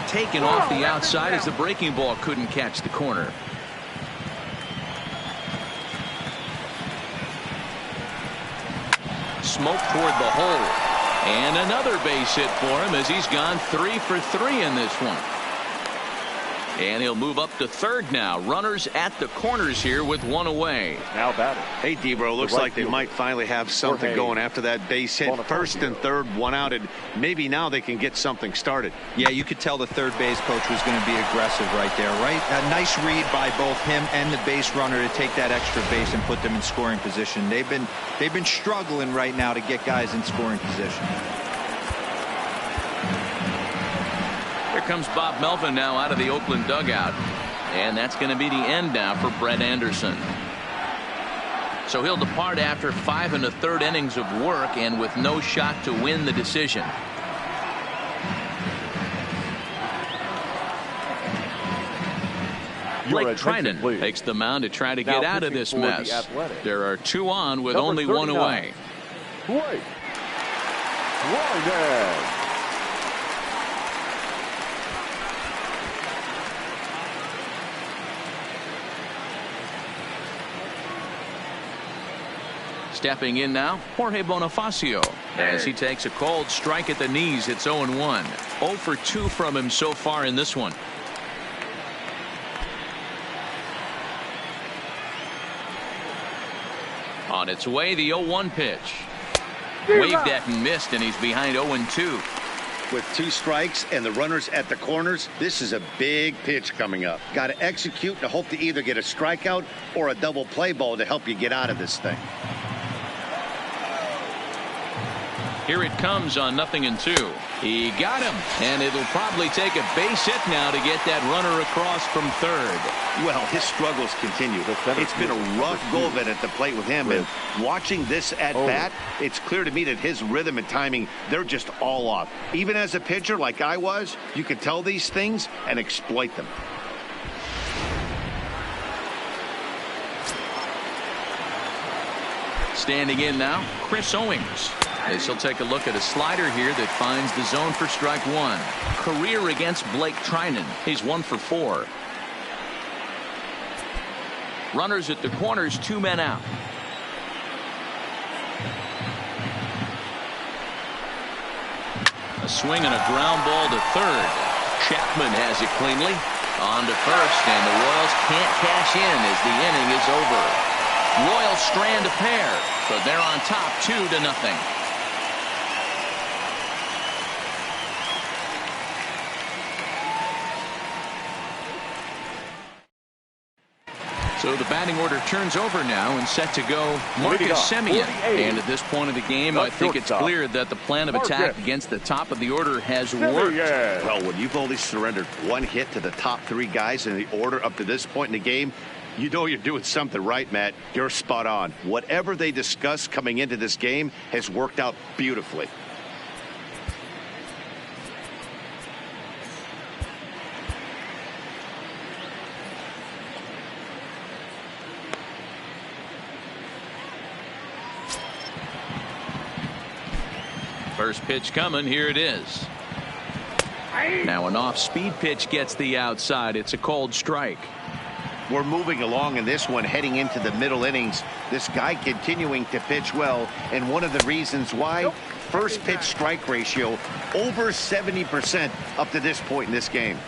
Taken off the outside as the breaking ball couldn't catch the corner. Smoke toward the hole. And another base hit for him as he's gone 3 for 3 in this one. And he'll move up to third now. Runners at the corners here with one away. Now batting. Hey, Debro, looks like they might finally have something going after that base hit. First and third, one out, and maybe now they can get something started. Yeah, you could tell the third base coach was going to be aggressive right there, right? A nice read by both him and the base runner to take that extra base and put them in scoring position. They've been struggling right now to get guys in scoring position. Here comes Bob Melvin now out of the Oakland dugout. And that's going to be the end now for Brett Anderson. So he'll depart after 5 1/3 innings of work and with no shot to win the decision. Blake Trinan takes the mound to try to get out of this mess. There are 2 on with only 1 away. Blake Trinan. Stepping in now, Jorge Bonifacio, as he takes a cold strike at the knees. It's 0-1. 0 for 2 from him so far in this one. On its way, the 0-1 pitch. Waved at and missed, and he's behind 0-2. With 2 strikes and the runners at the corners, this is a big pitch coming up. Got to execute and hope to either get a strikeout or a double play ball to help you get out of this thing. Here it comes on 0-2. He got him, and it'll probably take a base hit now to get that runner across from third. Well, his struggles continue. It's been a rough go of it at the plate with him, and watching this at bat, it's clear to me that his rhythm and timing, they're just all off. Even as a pitcher like I was, you can tell these things and exploit them. Standing in now, Chris Owings. As he'll take a look at a slider here that finds the zone for strike one. Career against Blake Trinan. He's 1 for 4. Runners at the corners, 2 men out. A swing and a ground ball to third. Chapman has it cleanly. On to first, and the Royals can't cash in as the inning is over. Royals strand a pair, but they're on top 2-0. So the batting order turns over now and set to go Marcus Semien. And at this point of the game, I think it's clear that the plan of attack against the top of the order has worked. Well, when you've only surrendered 1 hit to the top 3 guys in the order up to this point in the game, you know you're doing something right, Matt. You're spot on. Whatever they discussed coming into this game has worked out beautifully. First pitch coming. Here it is. Now an off-speed pitch gets the outside. It's a called strike. We're moving along in this one, heading into the middle innings. This guy continuing to pitch well, and one of the reasons why, first pitch strike ratio over 70% up to this point in this game.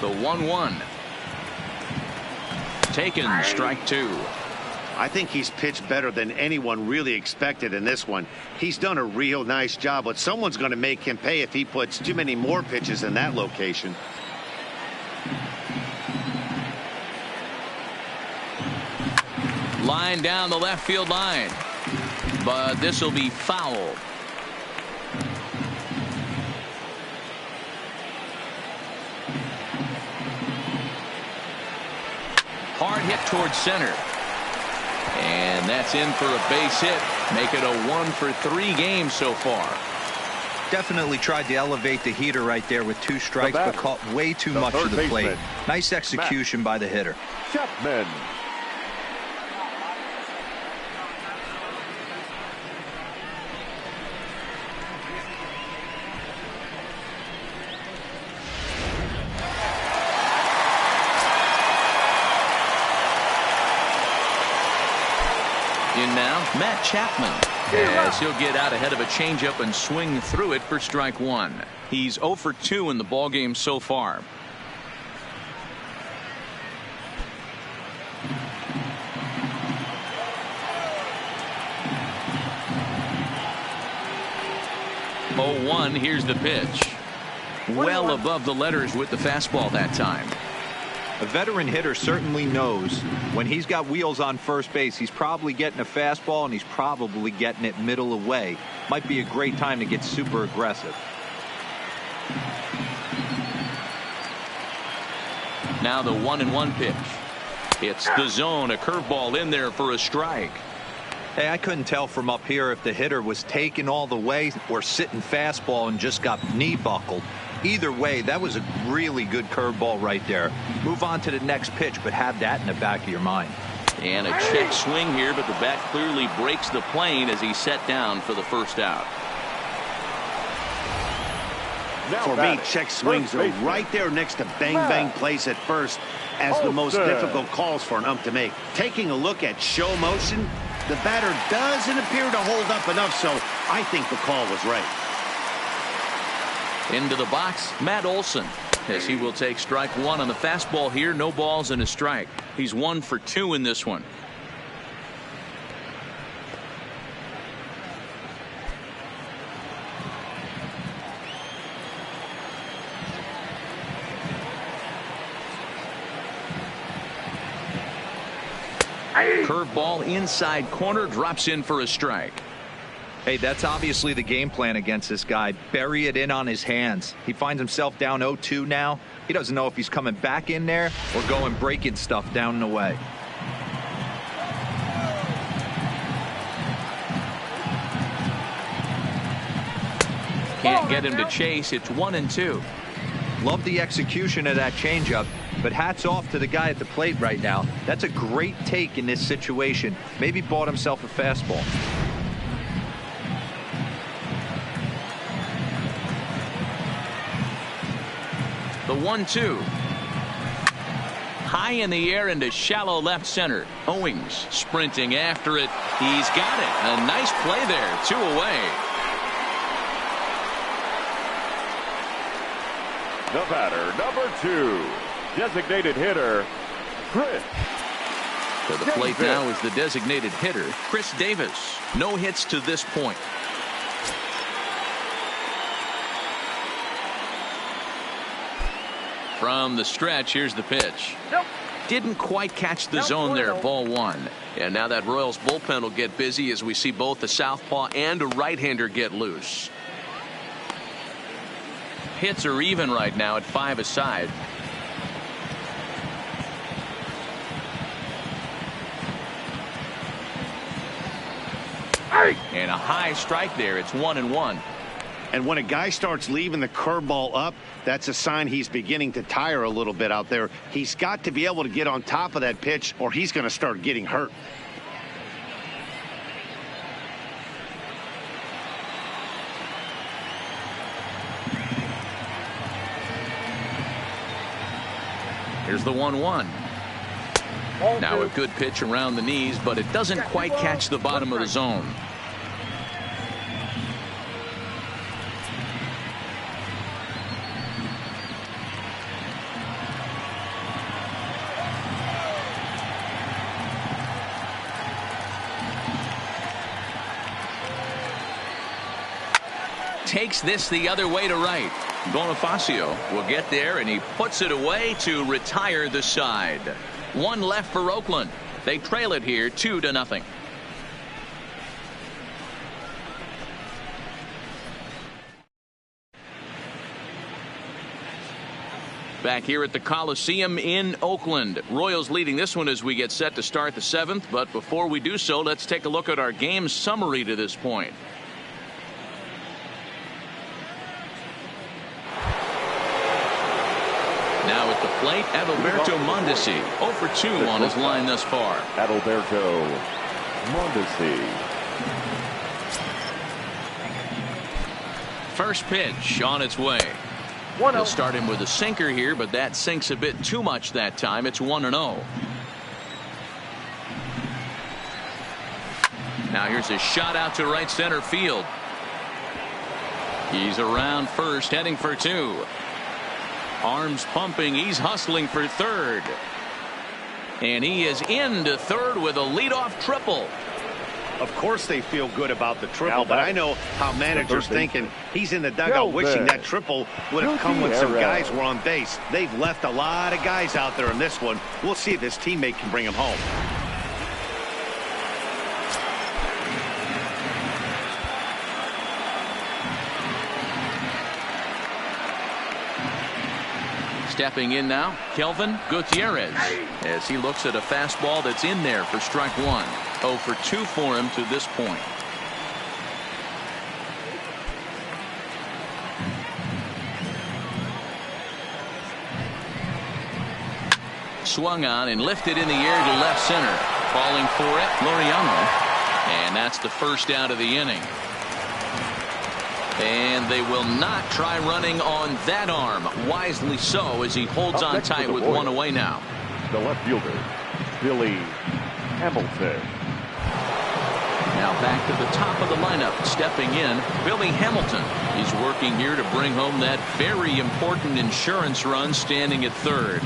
The 1-1. Taken, strike 2. I think he's pitched better than anyone really expected in this one. He's done a real nice job, but someone's going to make him pay if he puts too many more pitches in that location. Line down the left field line, but this will be foul. Hard hit towards center. And that's in for a base hit. Make it a 1 for 3 game so far. Definitely tried to elevate the heater right there with 2 strikes, but caught way too much of the plate. Nice execution by the hitter. Chapman. In now, Matt Chapman, as he'll get out ahead of a changeup and swing through it for strike 1. He's 0 for 2 in the ballgame so far. Oh, 1, here's the pitch. Well above the letters with the fastball that time. A veteran hitter certainly knows when he's got wheels on first base, he's probably getting a fastball and he's probably getting it middle away. Might be a great time to get super aggressive. Now the 1-1 pitch. It's the zone, a curveball in there for a strike. Hey, I couldn't tell from up here if the hitter was taking all the way or sitting fastball and just got knee buckled. Either way, that was a really good curveball right there. Move on to the next pitch, but have that in the back of your mind. And a check swing here, but the bat clearly breaks the plane as he's set down for the first out. For me, check swings are right there next to bang-bang plays at first as the most difficult calls for an ump to make. Taking a look at show motion, the batter doesn't appear to hold up enough, so I think the call was right. Into the box, Matt Olson, as he will take strike 1 on the fastball here. No balls and a strike. He's 1 for 2 in this one. Curveball inside corner, drops in for a strike. Hey, that's obviously the game plan against this guy. Bury it in on his hands. He finds himself down 0-2 now. He doesn't know if he's coming back in there or going breaking stuff down and away. Can't get him to chase. It's 1-2. Love the execution of that changeup, but hats off to the guy at the plate right now. That's a great take in this situation. Maybe bought himself a fastball. The 1-2. High in the air into shallow left center. Owings sprinting after it. He's got it. A nice play there. 2 away. The batter, number 2, designated hitter, Chris. To the plate now is the designated hitter, Chris Davis. No hits to this point. From the stretch, here's the pitch. Didn't quite catch the zone there, ball 1. And now that Royals bullpen will get busy as we see both the southpaw and a right-hander get loose. Hits are even right now at 5 aside. And a high strike there. It's 1-1. And when a guy starts leaving the curveball up, that's a sign he's beginning to tire a little bit out there. He's got to be able to get on top of that pitch or he's going to start getting hurt. Here's the 1-1. Now a good pitch around the knees, but it doesn't quite catch the bottom of the zone. Takes this the other way to right. Bonifacio will get there, and he puts it away to retire the side. 1 left for Oakland. They trail it here 2-0. Back here at the Coliseum in Oakland. Royals leading this one as we get set to start the 7th. But before we do so, let's take a look at our game summary to this point. Now at the plate, Adalberto Mondesi, 0 for 2 on his line thus far. Adalberto Mondesi. First pitch on its way. They'll start him with a sinker here, but that sinks a bit too much that time. It's 1-0. Now here's a shot out to right center field. He's around first, heading for 2. Arms pumping. He's hustling for third. And he is into third with a leadoff triple. Of course they feel good about the triple, but I know how managers thinking. He's in the dugout wishing that triple would have come when some guys were on base. They've left a lot of guys out there in this one. We'll see if his teammate can bring him home. Stepping in now, Kelvin Gutierrez, as he looks at a fastball that's in there for strike 1. 0 for 2 for him to this point. Swung on and lifted in the air to left center. Calling for it, Laureano. And that's the first out of the inning. And they will not try running on that arm. Wisely so, as he holds on tight with 1 away now. The left fielder, Billy Hamilton. Now back to the top of the lineup. Stepping in, Billy Hamilton. He's working here to bring home that very important insurance run, standing at third.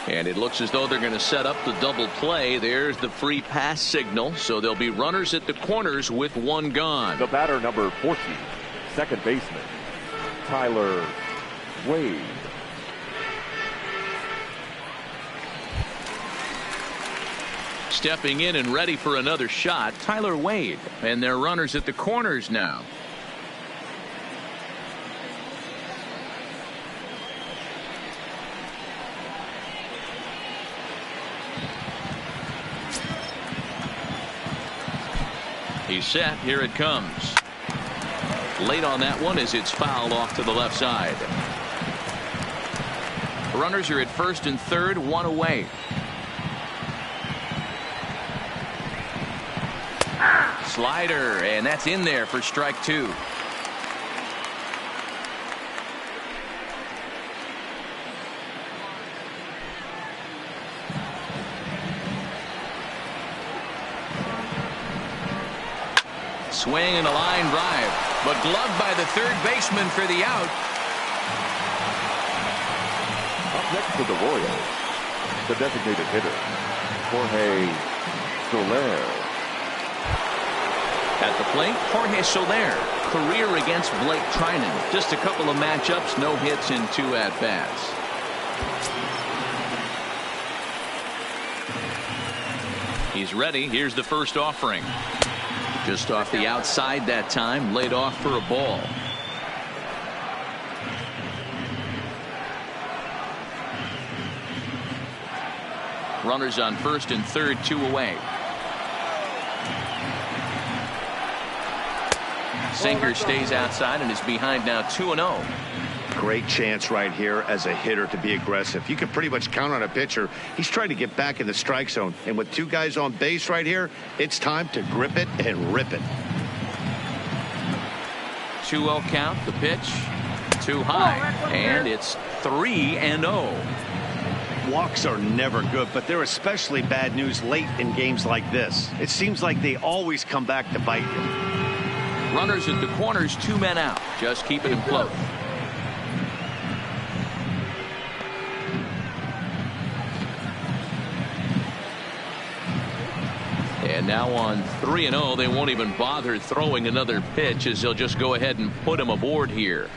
And it looks as though they're going to set up the double play. There's the free pass signal. So there'll be runners at the corners with 1 gone. The batter, number 40, second baseman, Tyler Wade. Stepping in and ready for another shot, Tyler Wade. And their runners at the corners now. He's set. Here it comes. Late on that one as it's fouled off to the left side. Runners are at first and third, one away. Slider, and that's in there for strike two. Swing and a line drive, but gloved by the third baseman for the out. Up next for the Royals, the designated hitter, Jorge Soler. At the plate, Jorge Soler, career against Blake Trinan. Just a couple of matchups, no hits in 2 at-bats. He's ready. Here's the first offering. Just off the outside that time, laid off for a ball. Runners on first and third, 2 away. Sinker stays outside and is behind now 2-0. Great chance right here as a hitter to be aggressive. You can pretty much count on a pitcher. He's trying to get back in the strike zone. And with 2 guys on base right here, it's time to grip it and rip it. 2-0 count, the pitch. Too high. And it's 3-0. Walks are never good, but they're especially bad news late in games like this. It seems like they always come back to bite you. Runners at the corners, 2 men out. Just keeping him close. And now on 3-0, they won't even bother throwing another pitch as they'll just go ahead and put him aboard here.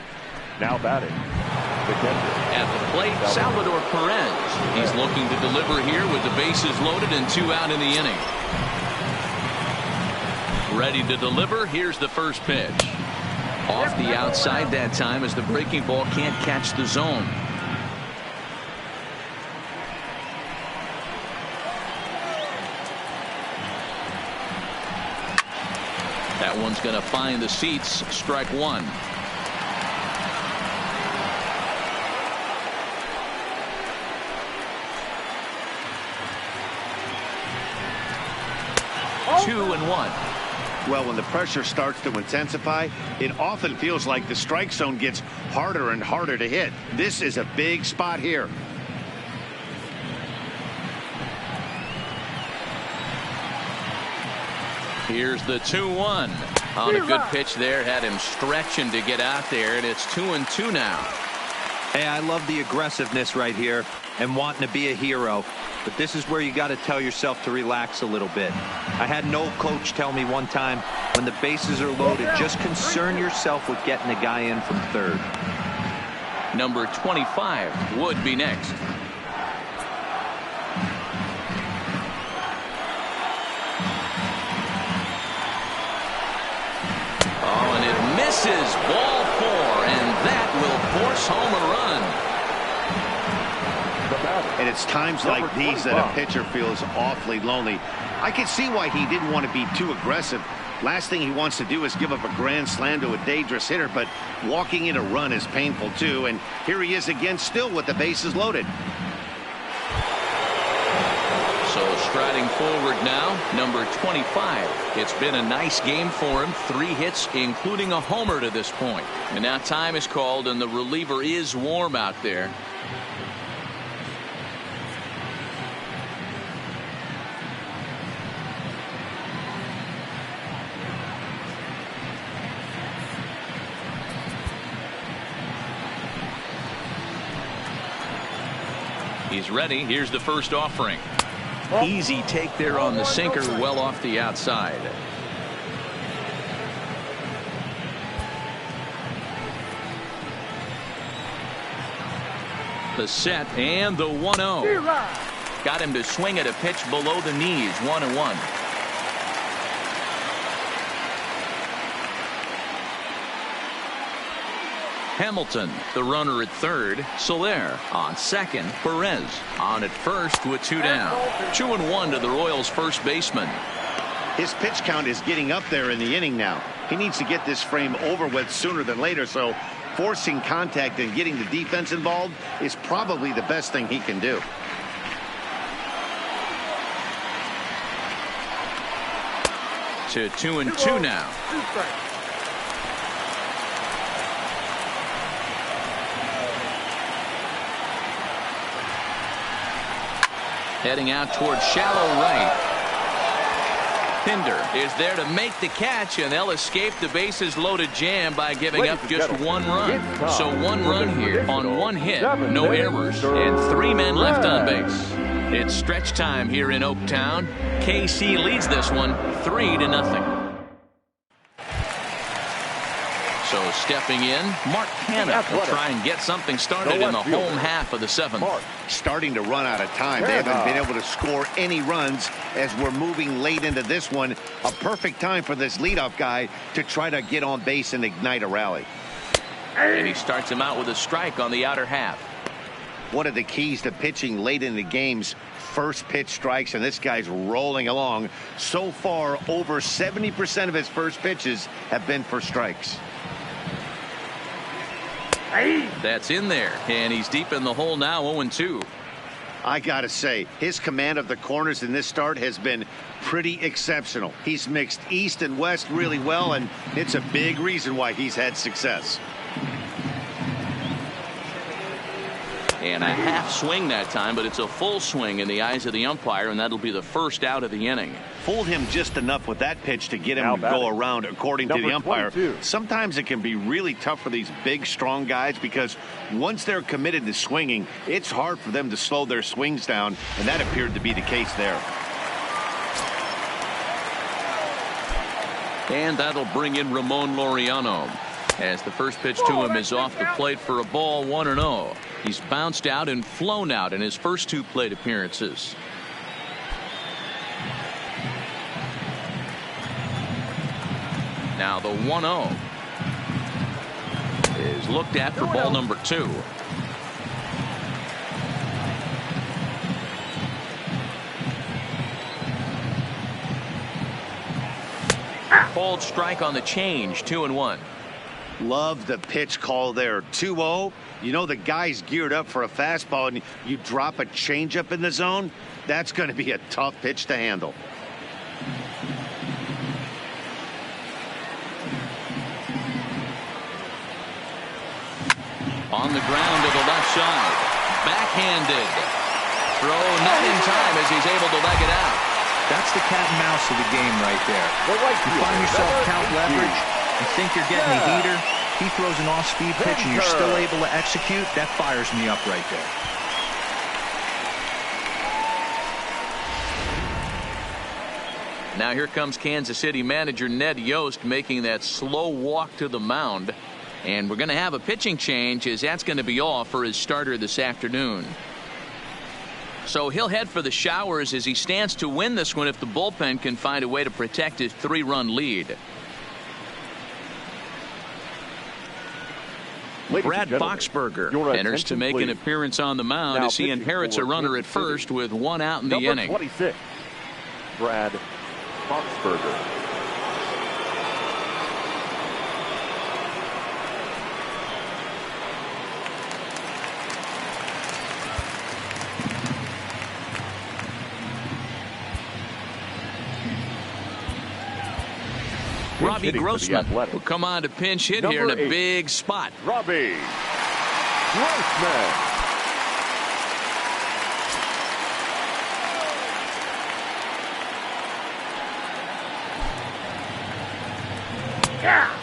Now batting, the catcher. At the plate, Salvador Perez. He's looking to deliver here with the bases loaded and 2 out in the inning. Ready to deliver. Here's the first pitch. Off the outside that time as the breaking ball can't catch the zone. That one's going to find the seats. Strike 1. Oh. 2-1. Well, when the pressure starts to intensify, it often feels like the strike zone gets harder and harder to hit. This is a big spot here. Here's the 2-1. On a good pitch there, had him stretching to get out there, and it's 2-2 now. Hey, I love the aggressiveness right here and wanting to be a hero. But this is where you got to tell yourself to relax a little bit. I had an old coach tell me one time, when the bases are loaded, just concern yourself with getting the guy in from third. Number 25 would be next. Oh, and it misses. Ball 4, and that will force home a run. And it's times like these that a pitcher feels awfully lonely. I can see why he didn't want to be too aggressive. Last thing he wants to do is give up a grand slam to a dangerous hitter, but walking in a run is painful too. And here he is again, still with the bases loaded. So striding forward now, number 25. It's been a nice game for him. 3 hits, including a homer to this point. And now time is called, and the reliever is warm out there. He's ready. Here's the first offering. Easy take there on the sinker, well off the outside. The set and the 1-0. Got him to swing at a pitch below the knees. 1-1. Hamilton, the runner at third. Soler on second. Perez on at first with 2 down. 2-1 to the Royals' first baseman. His pitch count is getting up there in the inning now. He needs to get this frame over with sooner than later, so forcing contact and getting the defense involved is probably the best thing he can do. To 2-2 now. Heading out towards shallow right. Pinder is there to make the catch, and they'll escape the bases loaded jam by giving up just 1 run. So 1 run here on 1 hit, no errors, and 3 men left on base. It's stretch time here in Oaktown. KC leads this one 3-0. So stepping in, Mark Hanna will try and get something started in the home half of the 7th. Starting to run out of time. They haven't been able to score any runs as we're moving late into this one. A perfect time for this leadoff guy to try to get on base and ignite a rally. And he starts him out with a strike on the outer half. One of the keys to pitching late in the game's first pitch strikes, and this guy's rolling along. So far, over 70% of his first pitches have been for strikes. That's in there, and he's deep in the hole now, 0-2. I gotta say, his command of the corners in this start has been pretty exceptional. He's mixed east and west really well, and it's a big reason why he's had success. And a half swing that time, but it's a full swing in the eyes of the umpire, and that'll be the first out of the inning. Fooled him just enough with that pitch to get him to go around, according to the umpire. 22. Sometimes it can be really tough for these big, strong guys because once they're committed to swinging, it's hard for them to slow their swings down, and that appeared to be the case there. And that'll bring in Ramon Laureano, as the first pitch to him is off the plate for a ball, 1-0. He's bounced out and flown out in his first 2 plate appearances. Now the 1-0 is looked at for ball number 2. Called strike on the change, 2-1. Love the pitch call there. 2-0. You know the guy's geared up for a fastball, and you drop a changeup in the zone. That's going to be a tough pitch to handle. On the ground to the left side. Backhanded. Throw not in time as he's able to leg it out. That's the cat and mouse of the game right there. You find yourself count leverage, you think you're getting a heater, he throws an off-speed pitch and you're still able to execute. That fires me up right there. Now here comes Kansas City manager Ned Yost making that slow walk to the mound. And we're going to have a pitching change, as that's going to be all for his starter this afternoon. So he'll head for the showers as he stands to win this one if the bullpen can find a way to protect his 3-run lead. Brad Boxberger enters to make an appearance on the mound as he inherits a runner at first with 1 out in the inning. 26, Brad Boxberger. Robbie Grossman will come on to pinch hit here in a big spot. Robbie Grossman.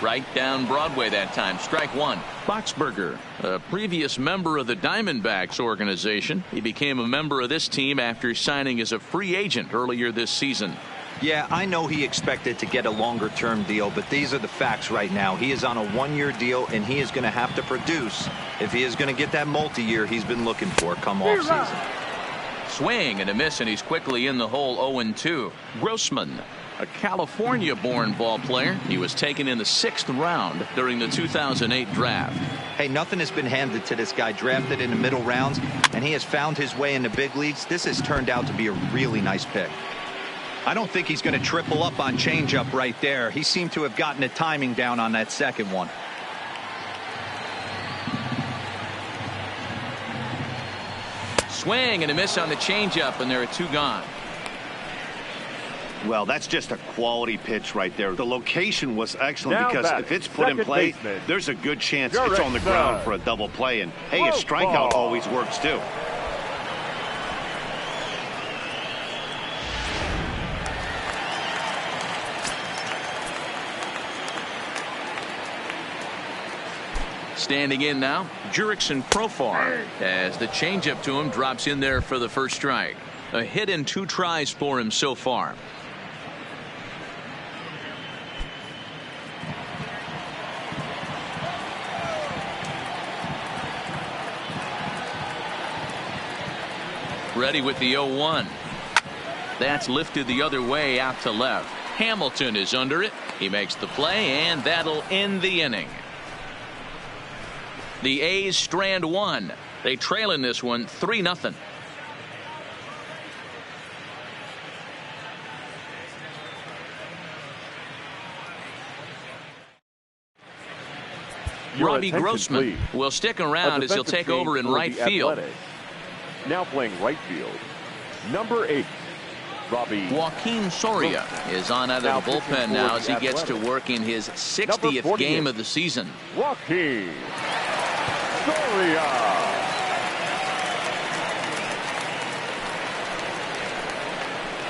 Right down Broadway that time. Strike 1. Boxberger, a previous member of the Diamondbacks organization. He became a member of this team after signing as a free agent earlier this season. Yeah, I know he expected to get a longer-term deal, but these are the facts right now. He is on a one-year deal, and he is going to have to produce if he is going to get that multi-year he's been looking for come off-season. Swing and a miss, and he's quickly in the hole. 0-2. Grossman, a California-born ball player. He was taken in the 6th round during the 2008 draft. Hey, nothing has been handed to this guy. Drafted in the middle rounds, and he has found his way in the big leagues. This has turned out to be a really nice pick. I don't think he's going to triple up on changeup right there. He seemed to have gotten the timing down on that second one. Swing and a miss on the changeup, and there are 2 gone. Well, that's just a quality pitch right there. The location was excellent because if it's put in play, there's a good chance it's on the ground for a double play. And, hey, a strikeout always works, too. Standing in now, Jurickson Profar, as the changeup to him drops in there for the first strike. A hit in 2 tries for him so far. Ready with the 0-1. That's lifted the other way out to left. Hamilton is under it. He makes the play, and that'll end the inning. The A's strand 1. They trail in this one 3-0. Robbie Grossman will stick around as he'll take over in right field. Now playing right field, number 8, Robbie. Joaquin Soria is on out of the bullpen now as he gets to work in his 60th game of the season. Joaquin Soria.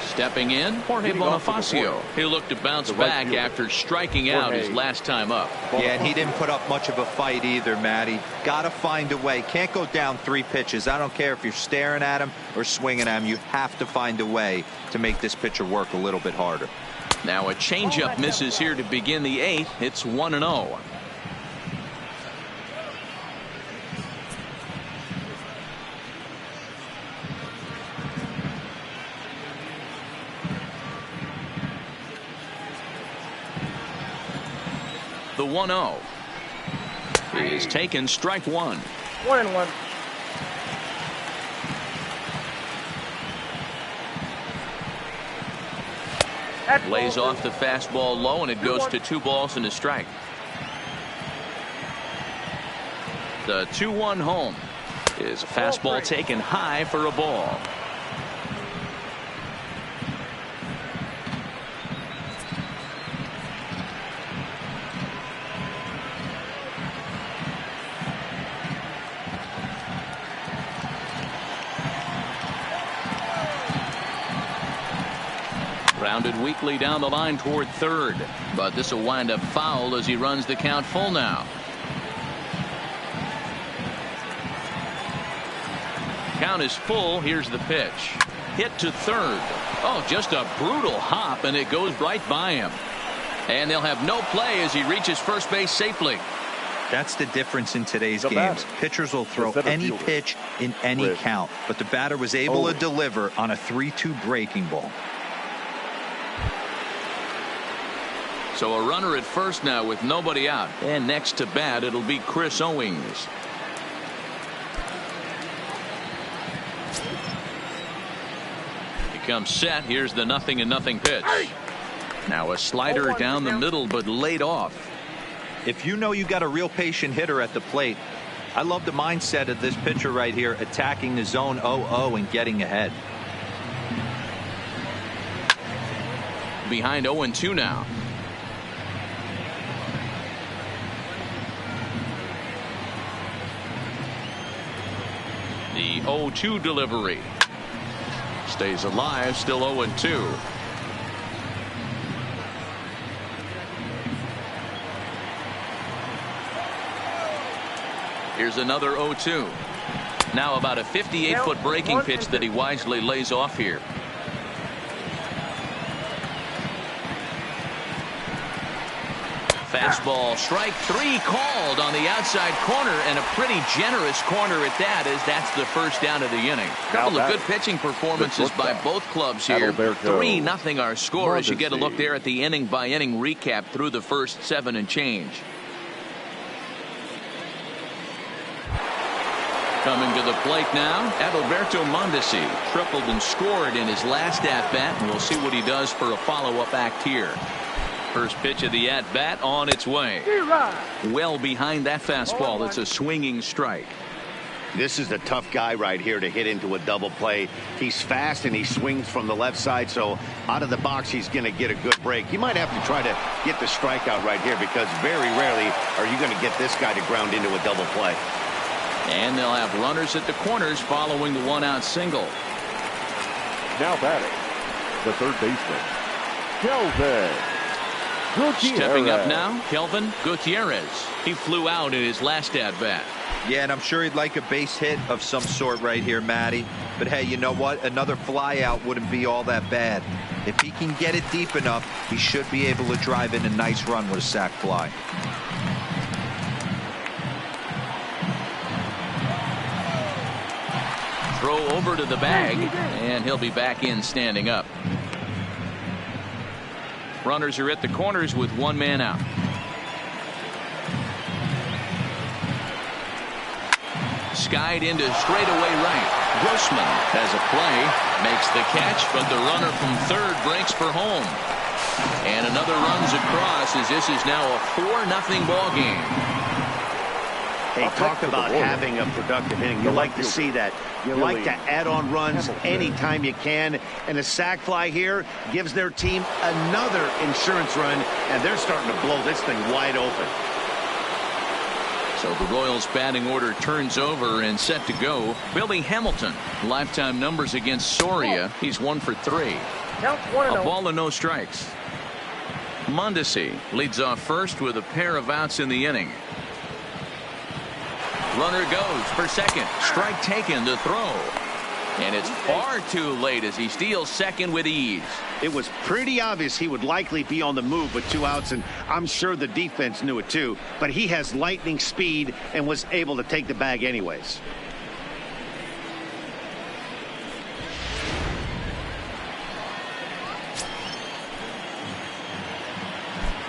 Stepping in, Jorge Bonifacio. He'll look to bounce back after striking out his last time up. Yeah, and he didn't put up much of a fight either, Matty. Got to find a way. Can't go down 3 pitches. I don't care if you're staring at him or swinging at him. You have to find a way to make this pitcher work a little bit harder. Now a changeup misses here to begin the 8th. It's 1-0. The 1-0 is taken, strike 1. 1-1. Lays off the fastball low, and it goes to 2 balls and a strike. The 2-1 home is a fastball taken high for a ball. Rounded weakly down the line toward third, but this will wind up foul as he runs the count full now. Count is full. Here's the pitch. Hit to third. Oh, just a brutal hop, and it goes right by him. And they'll have no play as he reaches first base safely. That's the difference in today's games. Pitchers will throw any pitch in any count, but the batter was able to deliver on a 3-2 breaking ball. So a runner at first now with nobody out. And next to bat, it'll be Chris Owings. He comes set. Here's the 0-0 pitch. Now a slider down the middle, but laid off. If you know you got a real patient hitter at the plate, I love the mindset of this pitcher right here, attacking the zone 0-0 and getting ahead. Behind 0-2 now. The 0-2 delivery. Stays alive, still 0-2. Here's another 0-2. Now about a 58-foot breaking pitch that he wisely lays off here. Fastball, strike three called on the outside corner, and a pretty generous corner at that, as that's the first down of the inning. Couple of good pitching performances by both clubs here. 3-0 our score as you get a look there at the inning-by-inning recap through the first 7 and change. Coming to the plate now, Adalberto Mondesi tripled and scored in his last at-bat, and we'll see what he does for a follow-up act here. First pitch of the at-bat on its way. Well behind that fastball. It's a swinging strike. This is the tough guy right here to hit into a double play. He's fast and he swings from the left side, so out of the box he's going to get a good break. You might have to try to get the strikeout right here, because very rarely are you going to get this guy to ground into a double play. And they'll have runners at the corners following the one-out single. Now batting, the third baseman, Kelvin Gutierrez. Stepping up now, Kelvin Gutierrez. He flew out in his last at-bat. Yeah, and I'm sure he'd like a base hit of some sort right here, Matty. But hey, you know what? Another fly out wouldn't be all that bad. If he can get it deep enough, he should be able to drive in a nice run with a sac fly. Throw over to the bag, and he'll be back in standing up. Runners are at the corners with one man out. Skied into straightaway right. Grossman has a play, makes the catch, but the runner from third breaks for home. And another runs across, as this is now a 4-0 ball game. Hey, talk about having a productive inning. You like to see that. You like to add on runs anytime you can. And a sac fly here gives their team another insurance run, and they're starting to blow this thing wide open. So the Royals batting order turns over and set to go. Billy Hamilton, lifetime numbers against Soria. He's 1 for 3. A ball and no strikes. Mondesi leads off first with a pair of outs in the inning. Runner goes for second. Strike taken to throw. And it's far too late as he steals second with ease. It was pretty obvious he would likely be on the move with 2 outs, and I'm sure the defense knew it too. But he has lightning speed and was able to take the bag anyways.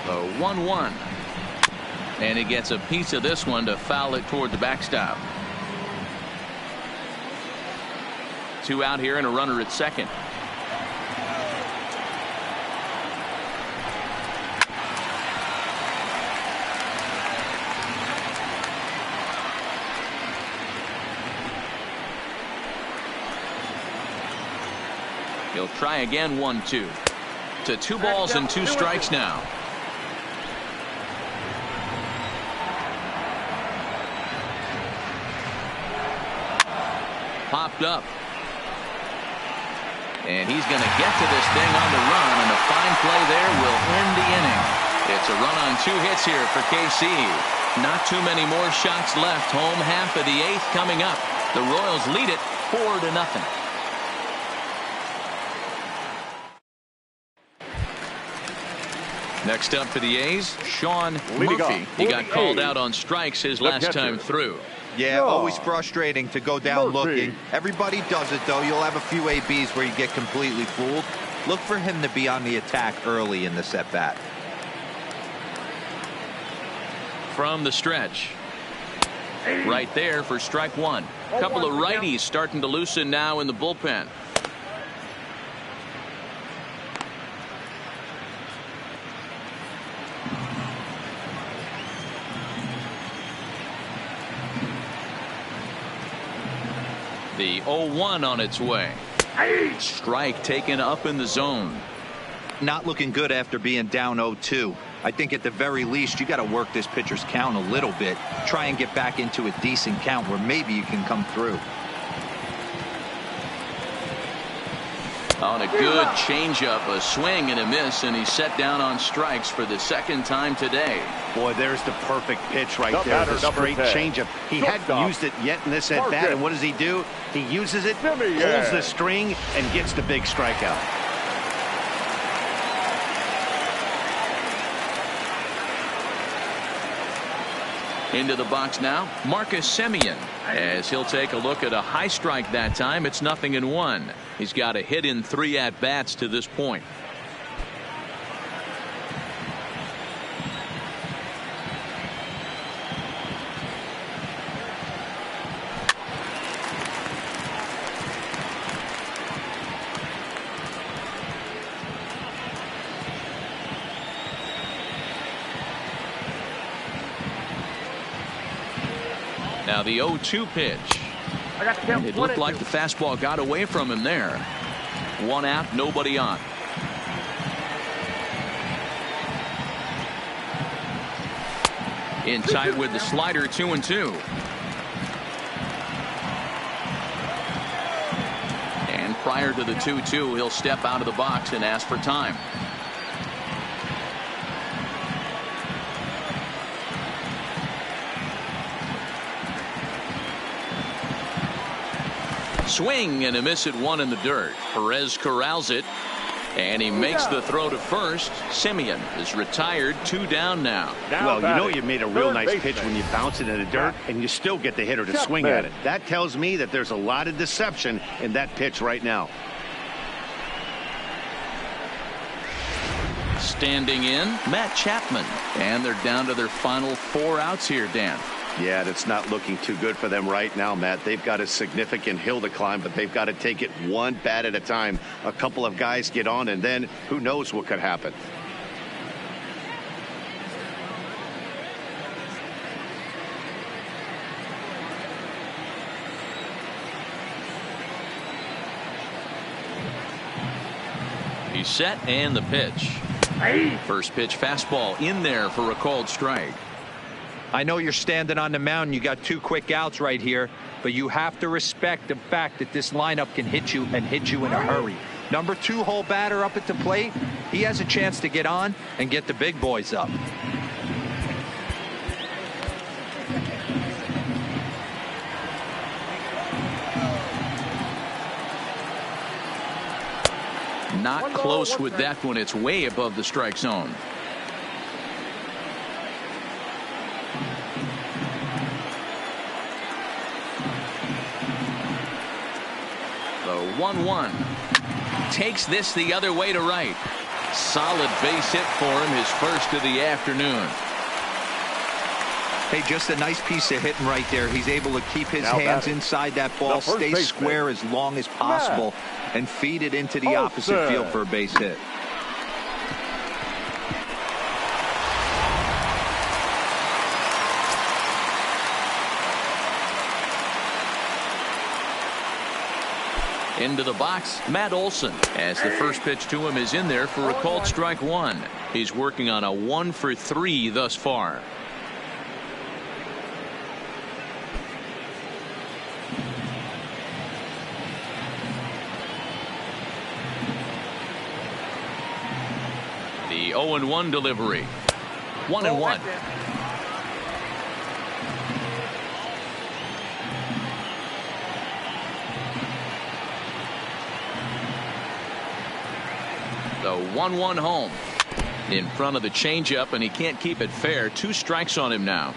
The 1-1. And he gets a piece of this one to foul it toward the backstop. 2 out here and a runner at second. He'll try again. 1-2 to 2 balls and 2 strikes now. Popped up. And he's going to get to this thing on the run, and a fine play there will end the inning. It's a run on 2 hits here for KC. Not too many more shots left. Home half of the 8th coming up. The Royals lead it 4-0. Next up for the A's, Sean Murphy. He got called out on strikes his last time through. Yeah, always frustrating to go down looking. Everybody does it, though. You'll have a few ABs where you get completely fooled. Look for him to be on the attack early in this at-bat. From the stretch. Right there for strike 1. A couple of righties starting to loosen now in the bullpen. The 0-1 on its way. Strike taken up in the zone. Not looking good after being down 0-2. I think at the very least you got to work this pitcher's count a little bit. Try and get back into a decent count where maybe you can come through. On a good changeup, a swing and a miss, and he's set down on strikes for the second time today. Boy, there's the perfect pitch right there. The straight changeup. He hadn't used it yet in this at bat, and what does he do? He uses it, pulls the string, and gets the big strikeout. Into the box now, Marcus Semien, as he'll take a look at a high strike that time. It's 0-1. He's got a hit in 3 at-bats to this point. Now the 0-2 pitch. And it looked like the fastball got away from him there. 1 out, nobody on. In tight with the slider, 2-2. And prior to the 2-2, he'll step out of the box and ask for time. Swing and a miss at 1 in the dirt. Perez corrals it, and he makes the throw to first. Semien is retired, 2 down now. Well, you know you made a real nice pitch when you bounce it in the dirt, and you still get the hitter to swing at it. That tells me that there's a lot of deception in that pitch right now. Standing in, Matt Chapman, and they're down to their final 4 outs here, Dan. Yeah, that's not looking too good for them right now, Matt. They've got a significant hill to climb, but they've got to take it one bat at a time. A couple of guys get on, and then who knows what could happen. He's set, and the pitch. First pitch fastball in there for a called strike. I know you're standing on the mound. You got 2 quick outs right here, but you have to respect the fact that this lineup can hit you and hit you in a hurry. Number 2 hole batter up at the plate. He has a chance to get on and get the big boys up. Not close with that one. It's way above the strike zone. The 1-1 takes this the other way to right. Solid base hit for him, his first of the afternoon. Hey, just a nice piece of hitting right there. He's able to keep his hands inside that ball, stay square as long as possible, and feed it into the opposite field for a base hit. Into the box, Matt Olson, as the first pitch to him is in there for a called strike 1. He's working on a 1 for 3 thus far. The 0-1 delivery. 1-1. The 1-1 home in front of the changeup, and he can't keep it fair. 2 strikes on him now.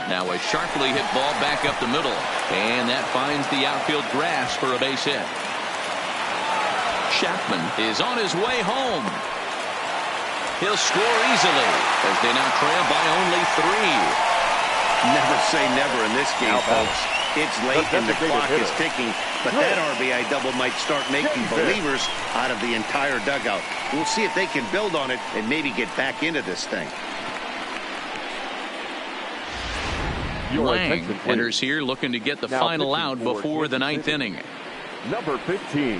Now a sharply hit ball back up the middle, and that finds the outfield grass for a base hit. Chapman is on his way home. He'll score easily as they now trail by only 3. Never say never in this game, folks. It's late and the clock is ticking, but that RBI double might start making believers out of the entire dugout. We'll see if they can build on it and maybe get back into this thing. Lang enters here looking to get the final out before the 9th inning. Number 15.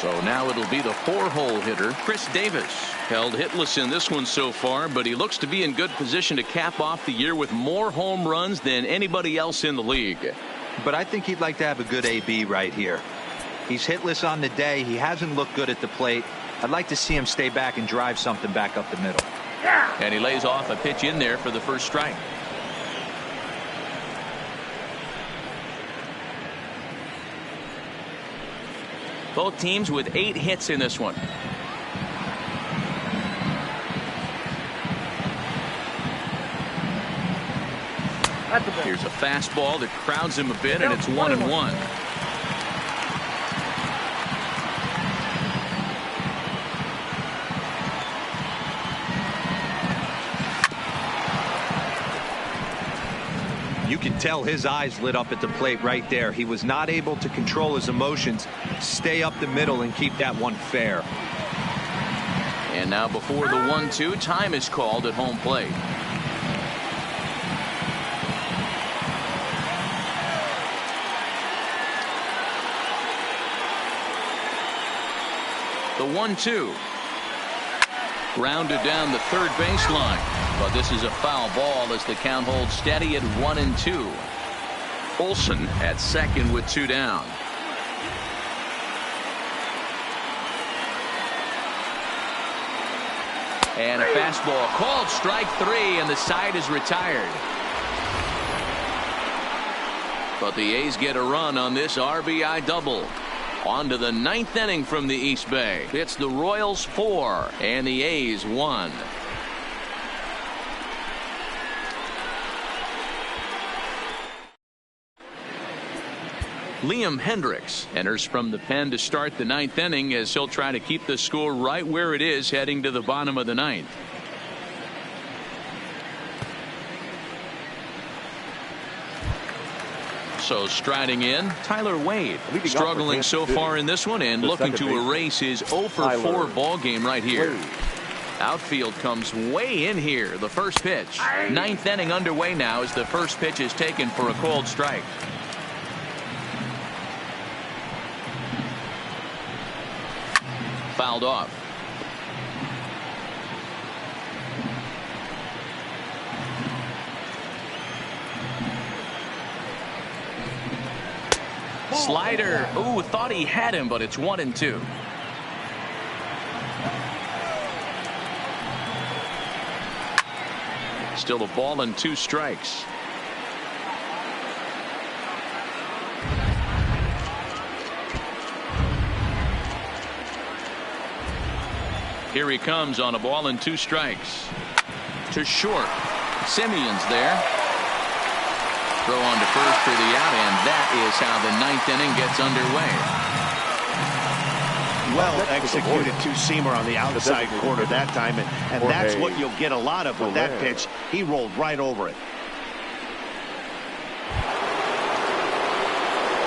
So now it'll be the 4-hole hitter, Chris Davis. Held hitless in this one so far, but he looks to be in good position to cap off the year with more home runs than anybody else in the league. But I think he'd like to have a good AB right here. He's hitless on the day. He hasn't looked good at the plate. I'd like to see him stay back and drive something back up the middle. And he lays off a pitch in there for the first strike. Both teams with 8 hits in this one. Here's a fastball that crowds him a bit, and it's 1-1. You can tell his eyes lit up at the plate right there. He was not able to control his emotions, stay up the middle, and keep that one fair. And now before the 1-2, time is called at home plate. The 1-2. Grounded down the third baseline. But this is a foul ball as the count holds steady at 1-2. Olsen at second with 2 down. And a fastball called strike 3, and the side is retired. But the A's get a run on this RBI double. On to the 9th inning from the East Bay. It's the Royals 4 and the A's 1. Liam Hendricks enters from the pen to start the 9th inning as he'll try to keep the score right where it is heading to the bottom of the 9th. So striding in, Tyler Wade, struggling so far in this one and looking to erase his 0-for-4 ball game right here. Outfield comes way in here. The first pitch. 9th inning underway now as the first pitch is taken for a called strike. Fouled off. Slider. Ooh, thought he had him, but it's 1-2. Still a ball and 2 strikes. Here he comes on a ball and 2 strikes. To short. Simeon's there. Throw on to first for the out, and that is how the 9th inning gets underway. Well executed two-seamer on the outside corner that time, and that's what you'll get a lot of with that pitch. He rolled right over it.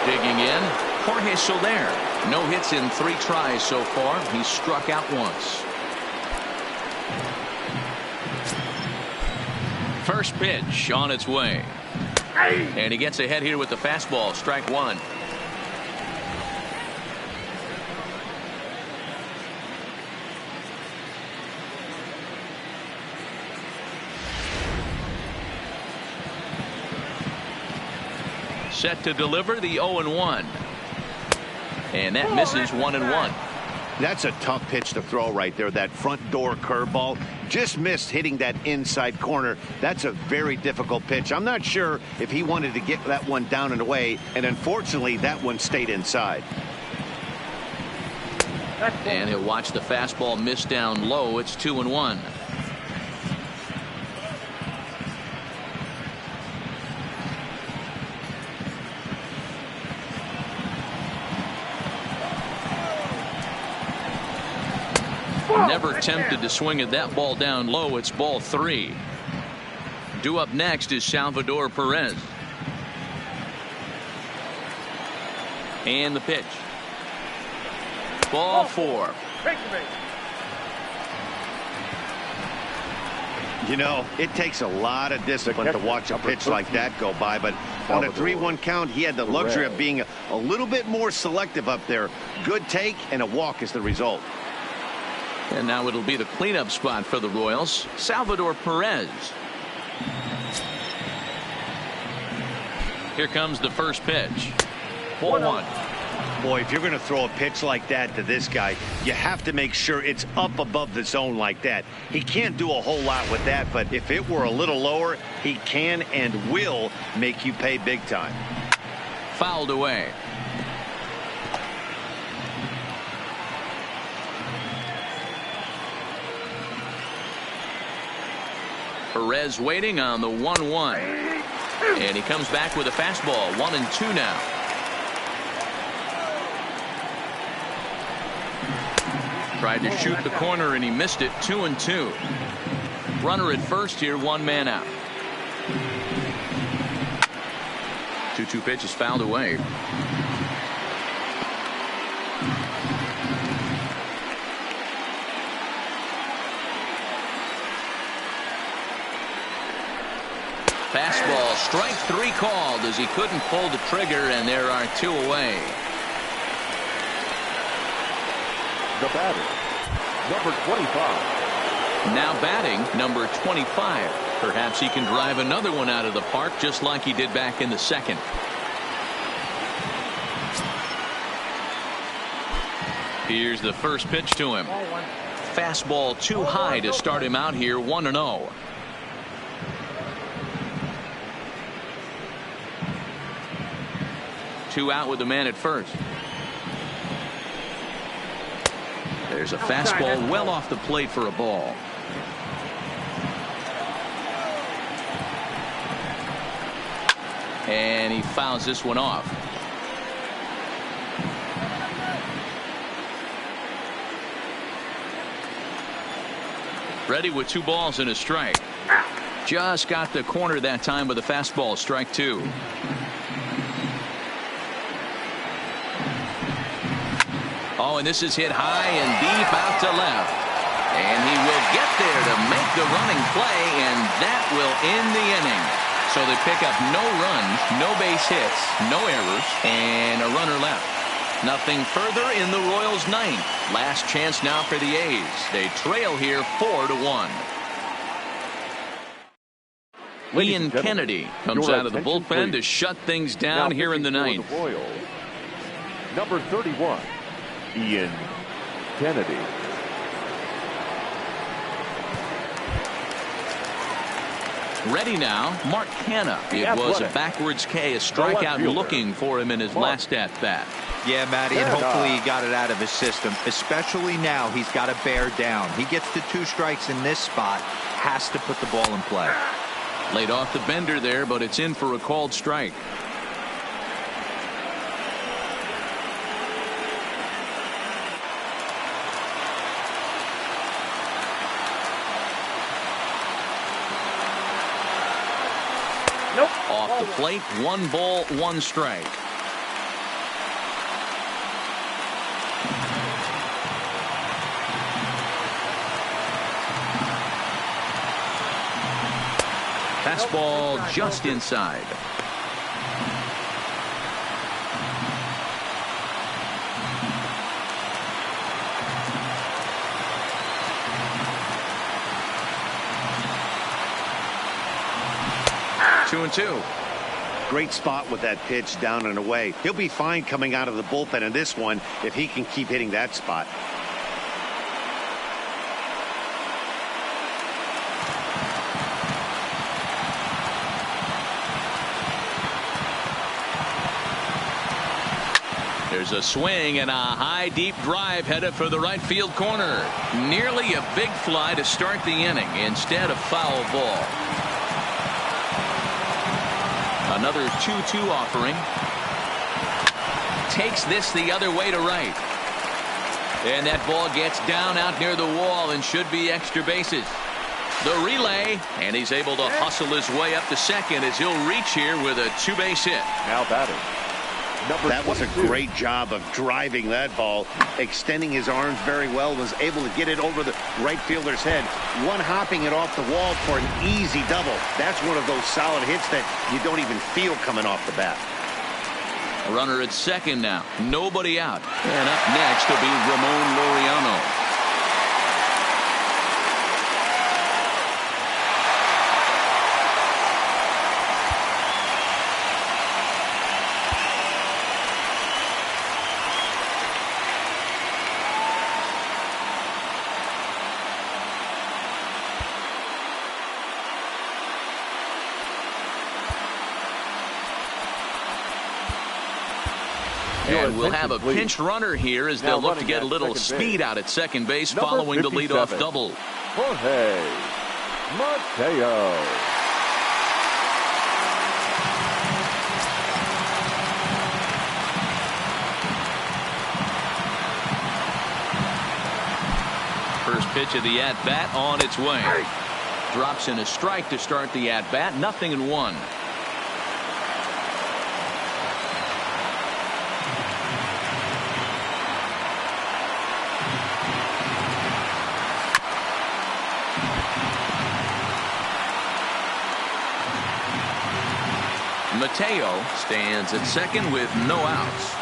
Digging in, Jorge Soler. No hits in 3 tries so far. He's struck out once. First pitch on its way. And he gets ahead here with the fastball. Strike 1. Set to deliver the 0-1. And that misses 1-1. That's a tough pitch to throw right there. That front door curveball just missed hitting that inside corner. That's a very difficult pitch. I'm not sure if he wanted to get that one down and away, and unfortunately that one stayed inside. And he'll watch the fastball miss down low. It's 2-1. Never tempted to swing at that ball down low. It's ball 3. Due up next is Salvador Perez. And the pitch. Ball 4. You know, it takes a lot of discipline to watch a pitch like that go by, but on a 3-1 count, he had the luxury of being a little bit more selective up there. Good take, and a walk is the result. And now it'll be the cleanup spot for the Royals. Salvador Perez. Here comes the first pitch. 4-1. Boy, if you're going to throw a pitch like that to this guy, you have to make sure it's up above the zone like that. He can't do a whole lot with that, but if it were a little lower, he can and will make you pay big time. Fouled away. Perez waiting on the 1-1. And he comes back with a fastball. 1-2 now. Tried to shoot the corner and he missed it. 2-2. Runner at first here, 1 man out. 2-2 pitch is fouled away. Fastball, strike 3 called as he couldn't pull the trigger, and there are 2 away. The batter, number 25. Now batting, number 25. Perhaps he can drive another one out of the park just like he did back in the second. Here's the first pitch to him. Fastball too high to start him out here. 1-0. Two out with the man at first. There's a fastball well off the plate for a ball. And he fouls this one off. Ready with 2 balls and a strike. Just got the corner that time with a fastball. Strike 2. Oh, and this is hit high and deep out to left. And he will get there to make the running play, and that will end the inning. So they pick up no runs, no base hits, no errors, and a runner left. Nothing further in the Royals' ninth. Last chance now for the A's. They trail here 4-1. Ian Kennedy comes out of the bullpen to shut things down here in the ninth. Number 31. Ian Kennedy. Ready now, Mark Hanna. It was a backwards K, a strikeout looking for him in his last at-bat. Yeah, Matty, and hopefully he got it out of his system. Especially now, he's got to bear down. He gets the 2 strikes in this spot, has to put the ball in play. Laid off the bender there, but it's in for a called strike. Off the plate, 1 ball, 1 strike. Fastball just inside. Two and two. Great spot with that pitch down and away. He'll be fine coming out of the bullpen in this one if he can keep hitting that spot. There's a swing and a high deep drive headed for the right field corner. Nearly a big fly to start the inning. Instead, a foul ball. Another 2-2 offering. Takes this the other way to right. And that ball gets down out near the wall and should be extra bases. The relay, and he's able to hustle his way up to second as he'll reach here with a 2-base hit. Now batting. That was a great job of driving that ball, extending his arms very well, was able to get it over the right fielder's head, one-hopping it off the wall for an easy double. That's one of those solid hits that you don't even feel coming off the bat. A runner at second now, nobody out. And up next will be Ramon Laureano. And we'll have a pinch runner here as they'll look to get a little speed out at second base following the leadoff double. Jorge Mateo. First pitch of the at-bat on its way. Drops in a strike to start the at-bat. 0-1. Mateo stands at second with no outs.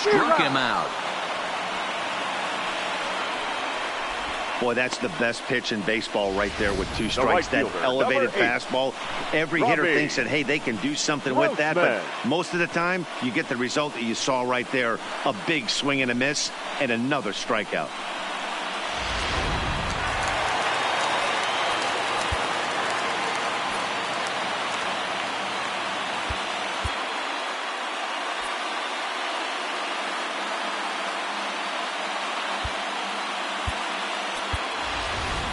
Struck him out. Boy, that's the best pitch in baseball right there with 2 strikes. That elevated fastball. Every hitter thinks that, hey, they can do something with that. But most of the time, you get the result that you saw right there. A big swing and a miss and another strikeout.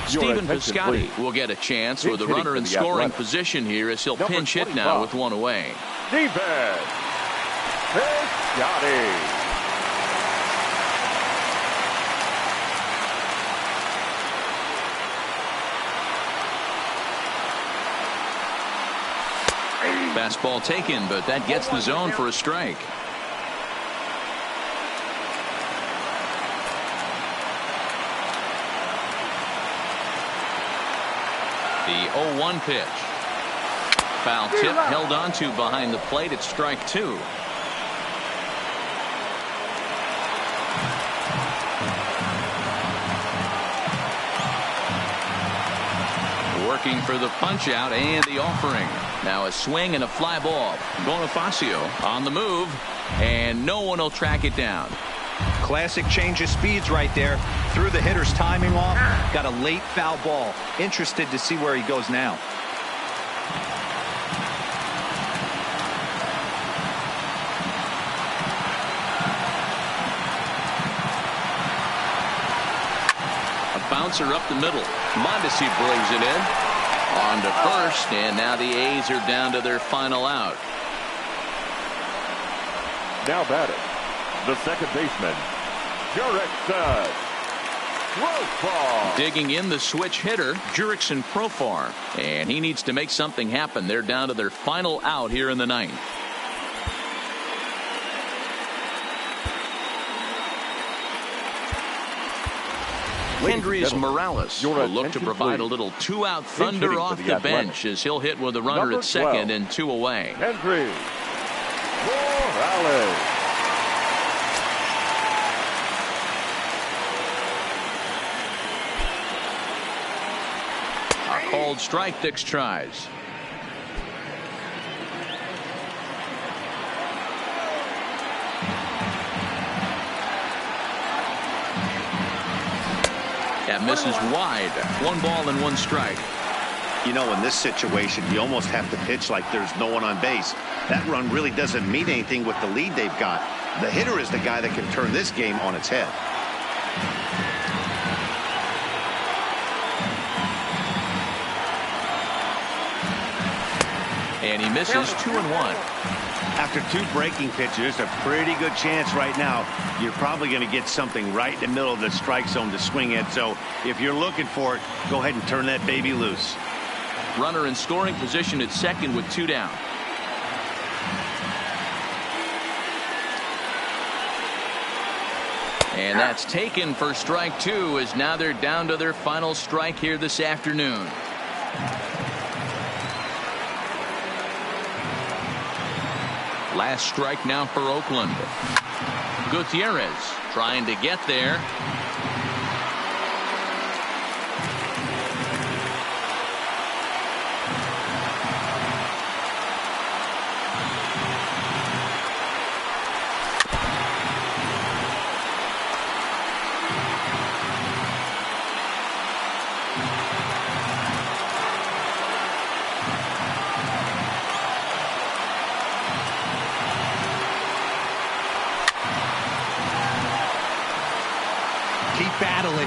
Stephen Piscotty will get a chance with a runner in scoring position here as he'll pinch hit now with 1 away. Stephen Piscotty. Fastball taken, but that gets the zone for a strike. The 0-1 pitch. Foul tip held onto behind the plate at strike 2. Working for the punch out and the offering. Now a swing and a fly ball. Bonifacio on the move, and no one will track it down. Classic change of speeds right there. Threw the hitter's timing off. Got a late foul ball. Interested to see where he goes now. A bouncer up the middle. Mondesi brings it in. On to first, and now the A's are down to their final out. Now batting, the second baseman, Jurickson Profar. Digging in the switch hitter, Jurickson Profar. And he needs to make something happen. They're down to their final out here in the ninth. Kendrys Morales will look to provide a little 2-out thunder off the bench as he'll hit with a runner at second and 2 away. Kendrys Morales. A called strike. Dix tries. That misses wide. 1 ball and 1 strike. You know, in this situation, you almost have to pitch like there's no one on base. That run really doesn't mean anything with the lead they've got. The hitter is the guy that can turn this game on its head. And he misses 2-1. After 2 breaking pitches, there's a pretty good chance right now you're probably going to get something right in the middle of the strike zone to swing at. So if you're looking for it, go ahead and turn that baby loose. Runner in scoring position at second with 2 down. And that's taken for strike 2 as now they're down to their final strike here this afternoon. Last strike now for Oakland. Gutierrez trying to get there.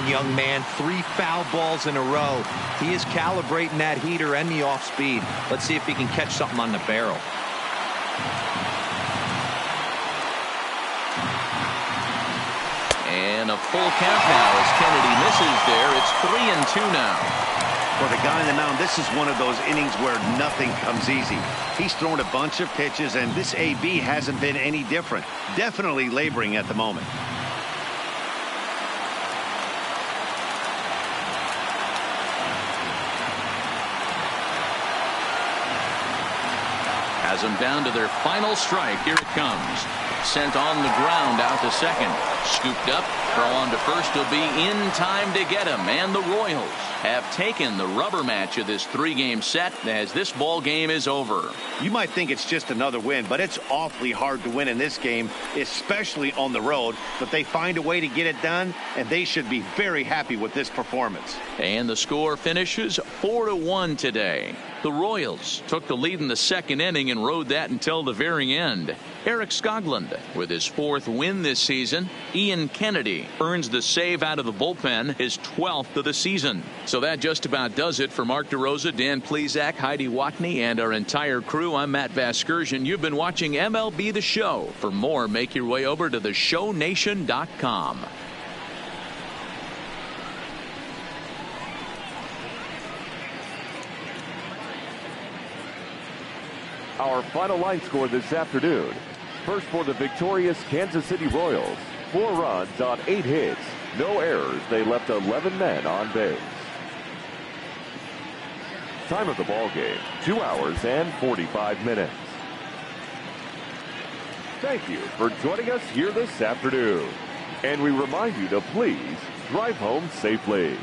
young man. 3 foul balls in a row. He is calibrating that heater and the off speed. Let's see if he can catch something on the barrel. And a full count now as Kennedy misses there. It's 3-2 now. For the guy on the mound, this is one of those innings where nothing comes easy. He's thrown a bunch of pitches, and this AB hasn't been any different. Definitely laboring at the moment. Has them down to their final strike. Here it comes. Sent on the ground out to second. Scooped up. Throw on to first will be in time to get him. And the Royals have taken the rubber match of this 3-game set as this ball game is over. You might think it's just another win, but it's awfully hard to win in this game, especially on the road. But they find a way to get it done, and they should be very happy with this performance. And the score finishes 4-1 today. The Royals took the lead in the second inning and rode that until the very end. Eric Skoglund with his 4th win this season. Ian Kennedy earns the save out of the bullpen, his 12th of the season. So that just about does it for Mark DeRosa, Dan Plesac, Heidi Watney, and our entire crew. I'm Matt Vasgersian. You've been watching MLB The Show. For more, make your way over to theshownation.com. Our final line score this afternoon. First for the victorious Kansas City Royals. 4 runs on 8 hits. No errors. They left 11 men on base. Time of the ball game, 2 hours and 45 minutes. Thank you for joining us here this afternoon. And we remind you to please drive home safely.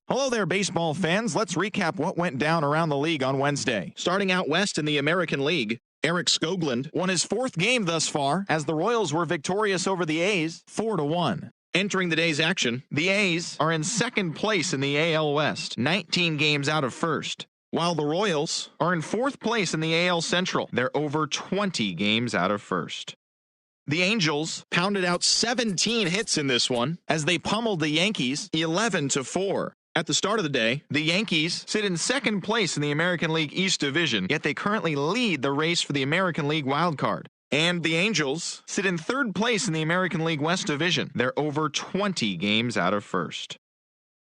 Hello there, baseball fans. Let's recap what went down around the league on Wednesday. Starting out west in the American League, Eric Skoglund won his 4th game thus far as the Royals were victorious over the A's 4-1. Entering the day's action, the A's are in 2nd place in the AL West, 19 games out of 1st. While the Royals are in 4th place in the AL Central, they're over 20 games out of 1st. The Angels pounded out 17 hits in this one as they pummeled the Yankees 11-4. At the start of the day, the Yankees sit in 2nd place in the American League East Division, yet they currently lead the race for the American League wildcard. And the Angels sit in 3rd place in the American League West Division. They're over 20 games out of 1st.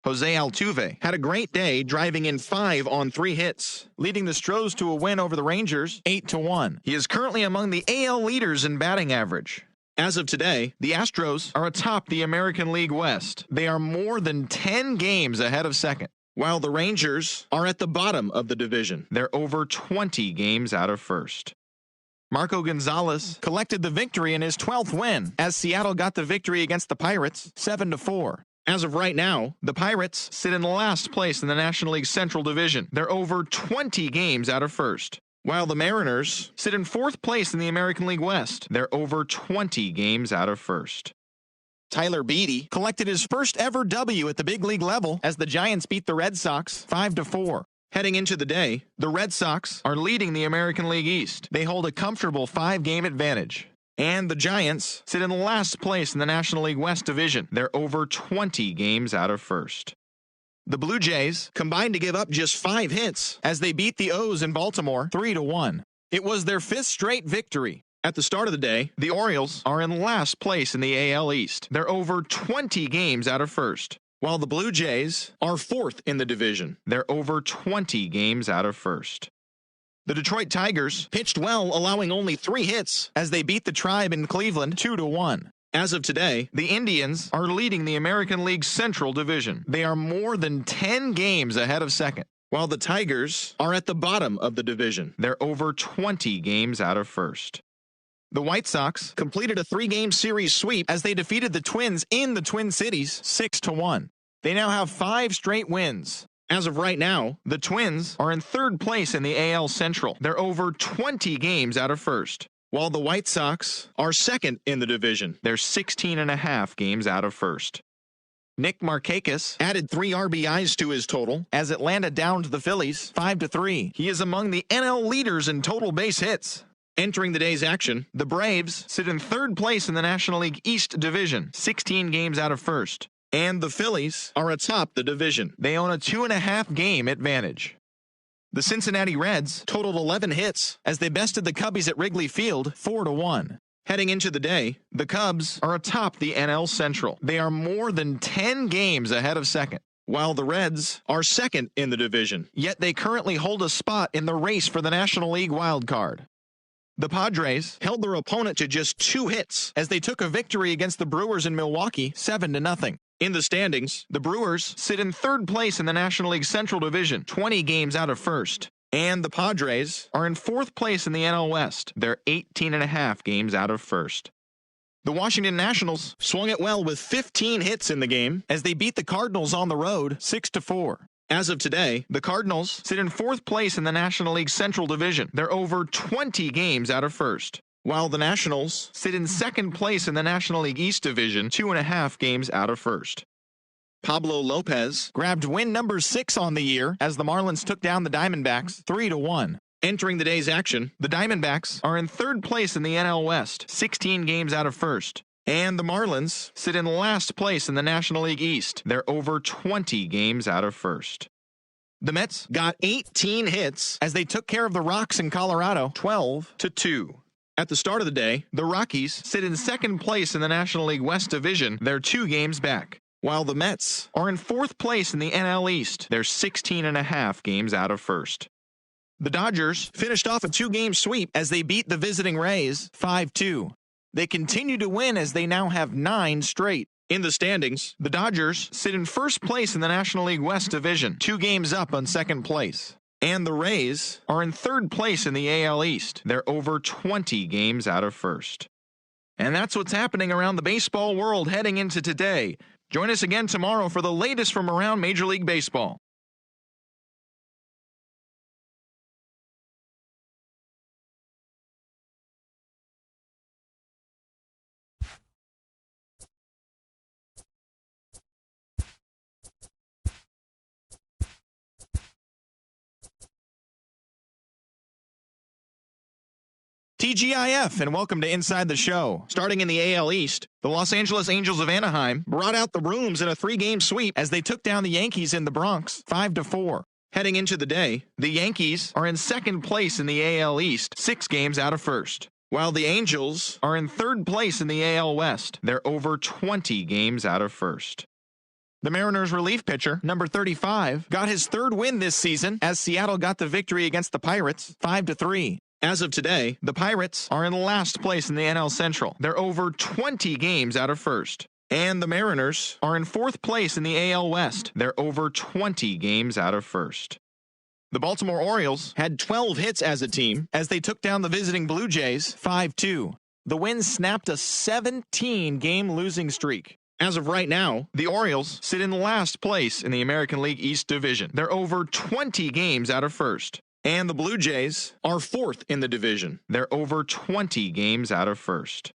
Jose Altuve had a great day, driving in 5 on 3 hits, leading the Stros to a win over the Rangers 8-1. He is currently among the AL leaders in batting average. As of today, the Astros are atop the American League West. They are more than 10 games ahead of second, while the Rangers are at the bottom of the division. They're over 20 games out of first. Marco Gonzalez collected the victory in his 12th win as Seattle got the victory against the Pirates 7-4. As of right now, the Pirates sit in last place in the National League Central Division. They're over 20 games out of first, while the Mariners sit in 4th place in the American League West. They're over 20 games out of first. Tyler Beede, collected his first ever W at the big league level as the Giants beat the Red Sox 5-4. Heading into the day, the Red Sox are leading the American League East. They hold a comfortable 5-game advantage. And the Giants sit in last place in the National League West Division. They're over 20 games out of first. The Blue Jays combined to give up just 5 hits as they beat the O's in Baltimore 3-1. It was their 5th straight victory. At the start of the day, the Orioles are in last place in the AL East. They're over 20 games out of first, while the Blue Jays are 4th in the division. They're over 20 games out of first. The Detroit Tigers pitched well, allowing only 3 hits as they beat the Tribe in Cleveland 2-1. As of today, the Indians are leading the American League Central Division. They are more than 10 games ahead of second, while the Tigers are at the bottom of the division. They're over 20 games out of first. The White Sox completed a 3-game series sweep as they defeated the Twins in the Twin Cities 6-1. They now have 5 straight wins. As of right now, the Twins are in 3rd place in the AL Central. They're over 20 games out of first, while the White Sox are 2nd in the division. They're 16.5 games out of first. Nick Markakis added 3 RBIs to his total as Atlanta downed the Phillies 5-3. He is among the NL leaders in total base hits. Entering the day's action, the Braves sit in 3rd place in the National League East Division, 16 games out of first. And the Phillies are atop the division. They own a 2.5-game advantage. The Cincinnati Reds totaled 11 hits as they bested the Cubbies at Wrigley Field 4-1. Heading into the day, the Cubs are atop the NL Central. They are more than 10 games ahead of second, while the Reds are 2nd in the division, yet they currently hold a spot in the race for the National League wild card. The Padres held their opponent to just 2 hits as they took a victory against the Brewers in Milwaukee 7-0. In the standings, the Brewers sit in 3rd place in the National League Central Division, 20 games out of first. And the Padres are in 4th place in the NL West. They're 18.5 games out of first. The Washington Nationals swung it well with 15 hits in the game as they beat the Cardinals on the road 6-4. As of today, the Cardinals sit in 4th place in the National League Central Division. They're over 20 games out of first, while the Nationals sit in 2nd place in the National League East Division, 2.5 games out of first. Pablo Lopez grabbed win number 6 on the year as the Marlins took down the Diamondbacks 3-1. Entering the day's action, the Diamondbacks are in 3rd place in the NL West, 16 games out of first. And the Marlins sit in last place in the National League East. They're over 20 games out of first. The Mets got 18 hits as they took care of the Rocks in Colorado 12-2. At the start of the day, the Rockies sit in 2nd place in the National League West Division. They're 2 games back, while the Mets are in 4th place in the NL East. They're 16.5 games out of first. The Dodgers finished off a 2-game sweep as they beat the visiting Rays 5-2. They continue to win as they now have 9 straight. In the standings, the Dodgers sit in 1st place in the National League West Division, 2 games up on 2nd place. And the Rays are in 3rd place in the AL East. They're over 20 games out of first. And that's what's happening around the baseball world heading into today. Join us again tomorrow for the latest from around Major League Baseball. TGIF, and welcome to Inside the Show. Starting in the AL East, the Los Angeles Angels of Anaheim brought out the brooms in a 3-game sweep as they took down the Yankees in the Bronx 5-4. Heading into the day, the Yankees are in 2nd place in the AL East, 6 games out of first, while the Angels are in 3rd place in the AL West. They're over 20 games out of first. The Mariners relief pitcher, number 35, got his 3rd win this season as Seattle got the victory against the Pirates 5-3. As of today, the Pirates are in last place in the NL Central. They're over 20 games out of first. And the Mariners are in 4th place in the AL West. They're over 20 games out of first. The Baltimore Orioles had 12 hits as a team as they took down the visiting Blue Jays 5-2. The win snapped a 17-game losing streak. As of right now, the Orioles sit in last place in the American League East Division. They're over 20 games out of first. And the Blue Jays are 4th in the division. They're over 20 games out of first.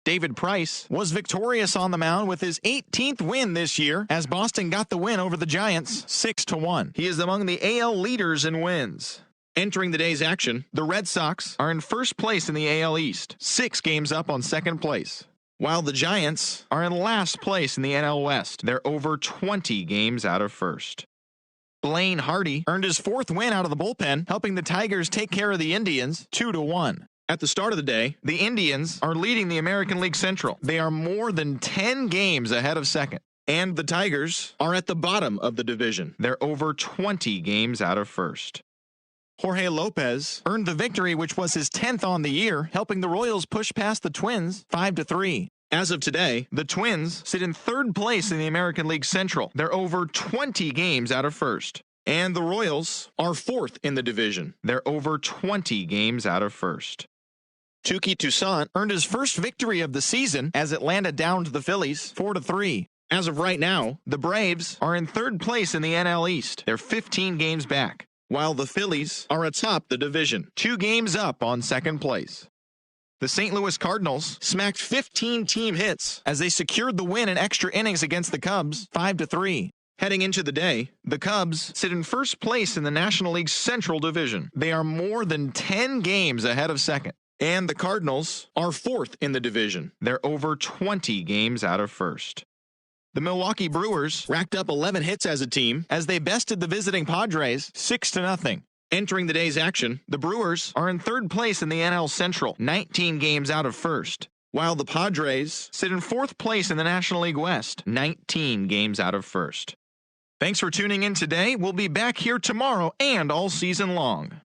David Price was victorious on the mound with his 18th win this year as Boston got the win over the Giants 6-1. He is among the AL leaders in wins. Entering the day's action, the Red Sox are in first place in the AL East, 6 games up on second place, while the Giants are in last place in the NL West. They're over 20 games out of first. Blaine Hardy earned his 4th win out of the bullpen, helping the Tigers take care of the Indians 2-1. At the start of the day, the Indians are leading the American League Central. They are more than 10 games ahead of second. And the Tigers are at the bottom of the division. They're over 20 games out of first. Jorge Lopez earned the victory, which was his 10th on the year, helping the Royals push past the Twins 5-3. As of today, the Twins sit in 3rd place in the American League Central. They're over 20 games out of first. And the Royals are 4th in the division. They're over 20 games out of first. Touki Toussaint earned his first victory of the season as Atlanta downed the Phillies 4-3. As of right now, the Braves are in 3rd place in the NL East. They're 15 games back, while the Phillies are atop the division, 2 games up on second place. The St. Louis Cardinals smacked 15 team hits as they secured the win in extra innings against the Cubs 5-3. Heading into the day, the Cubs sit in first place in the National League's Central Division. They are more than 10 games ahead of second. And the Cardinals are 4th in the division. They're over 20 games out of first. The Milwaukee Brewers racked up 11 hits as a team as they bested the visiting Padres 6-0. Entering the day's action, the Brewers are in 3rd place in the NL Central, 19 games out of first, while the Padres sit in 4th place in the National League West, 19 games out of first. Thanks for tuning in today. We'll be back here tomorrow and all season long.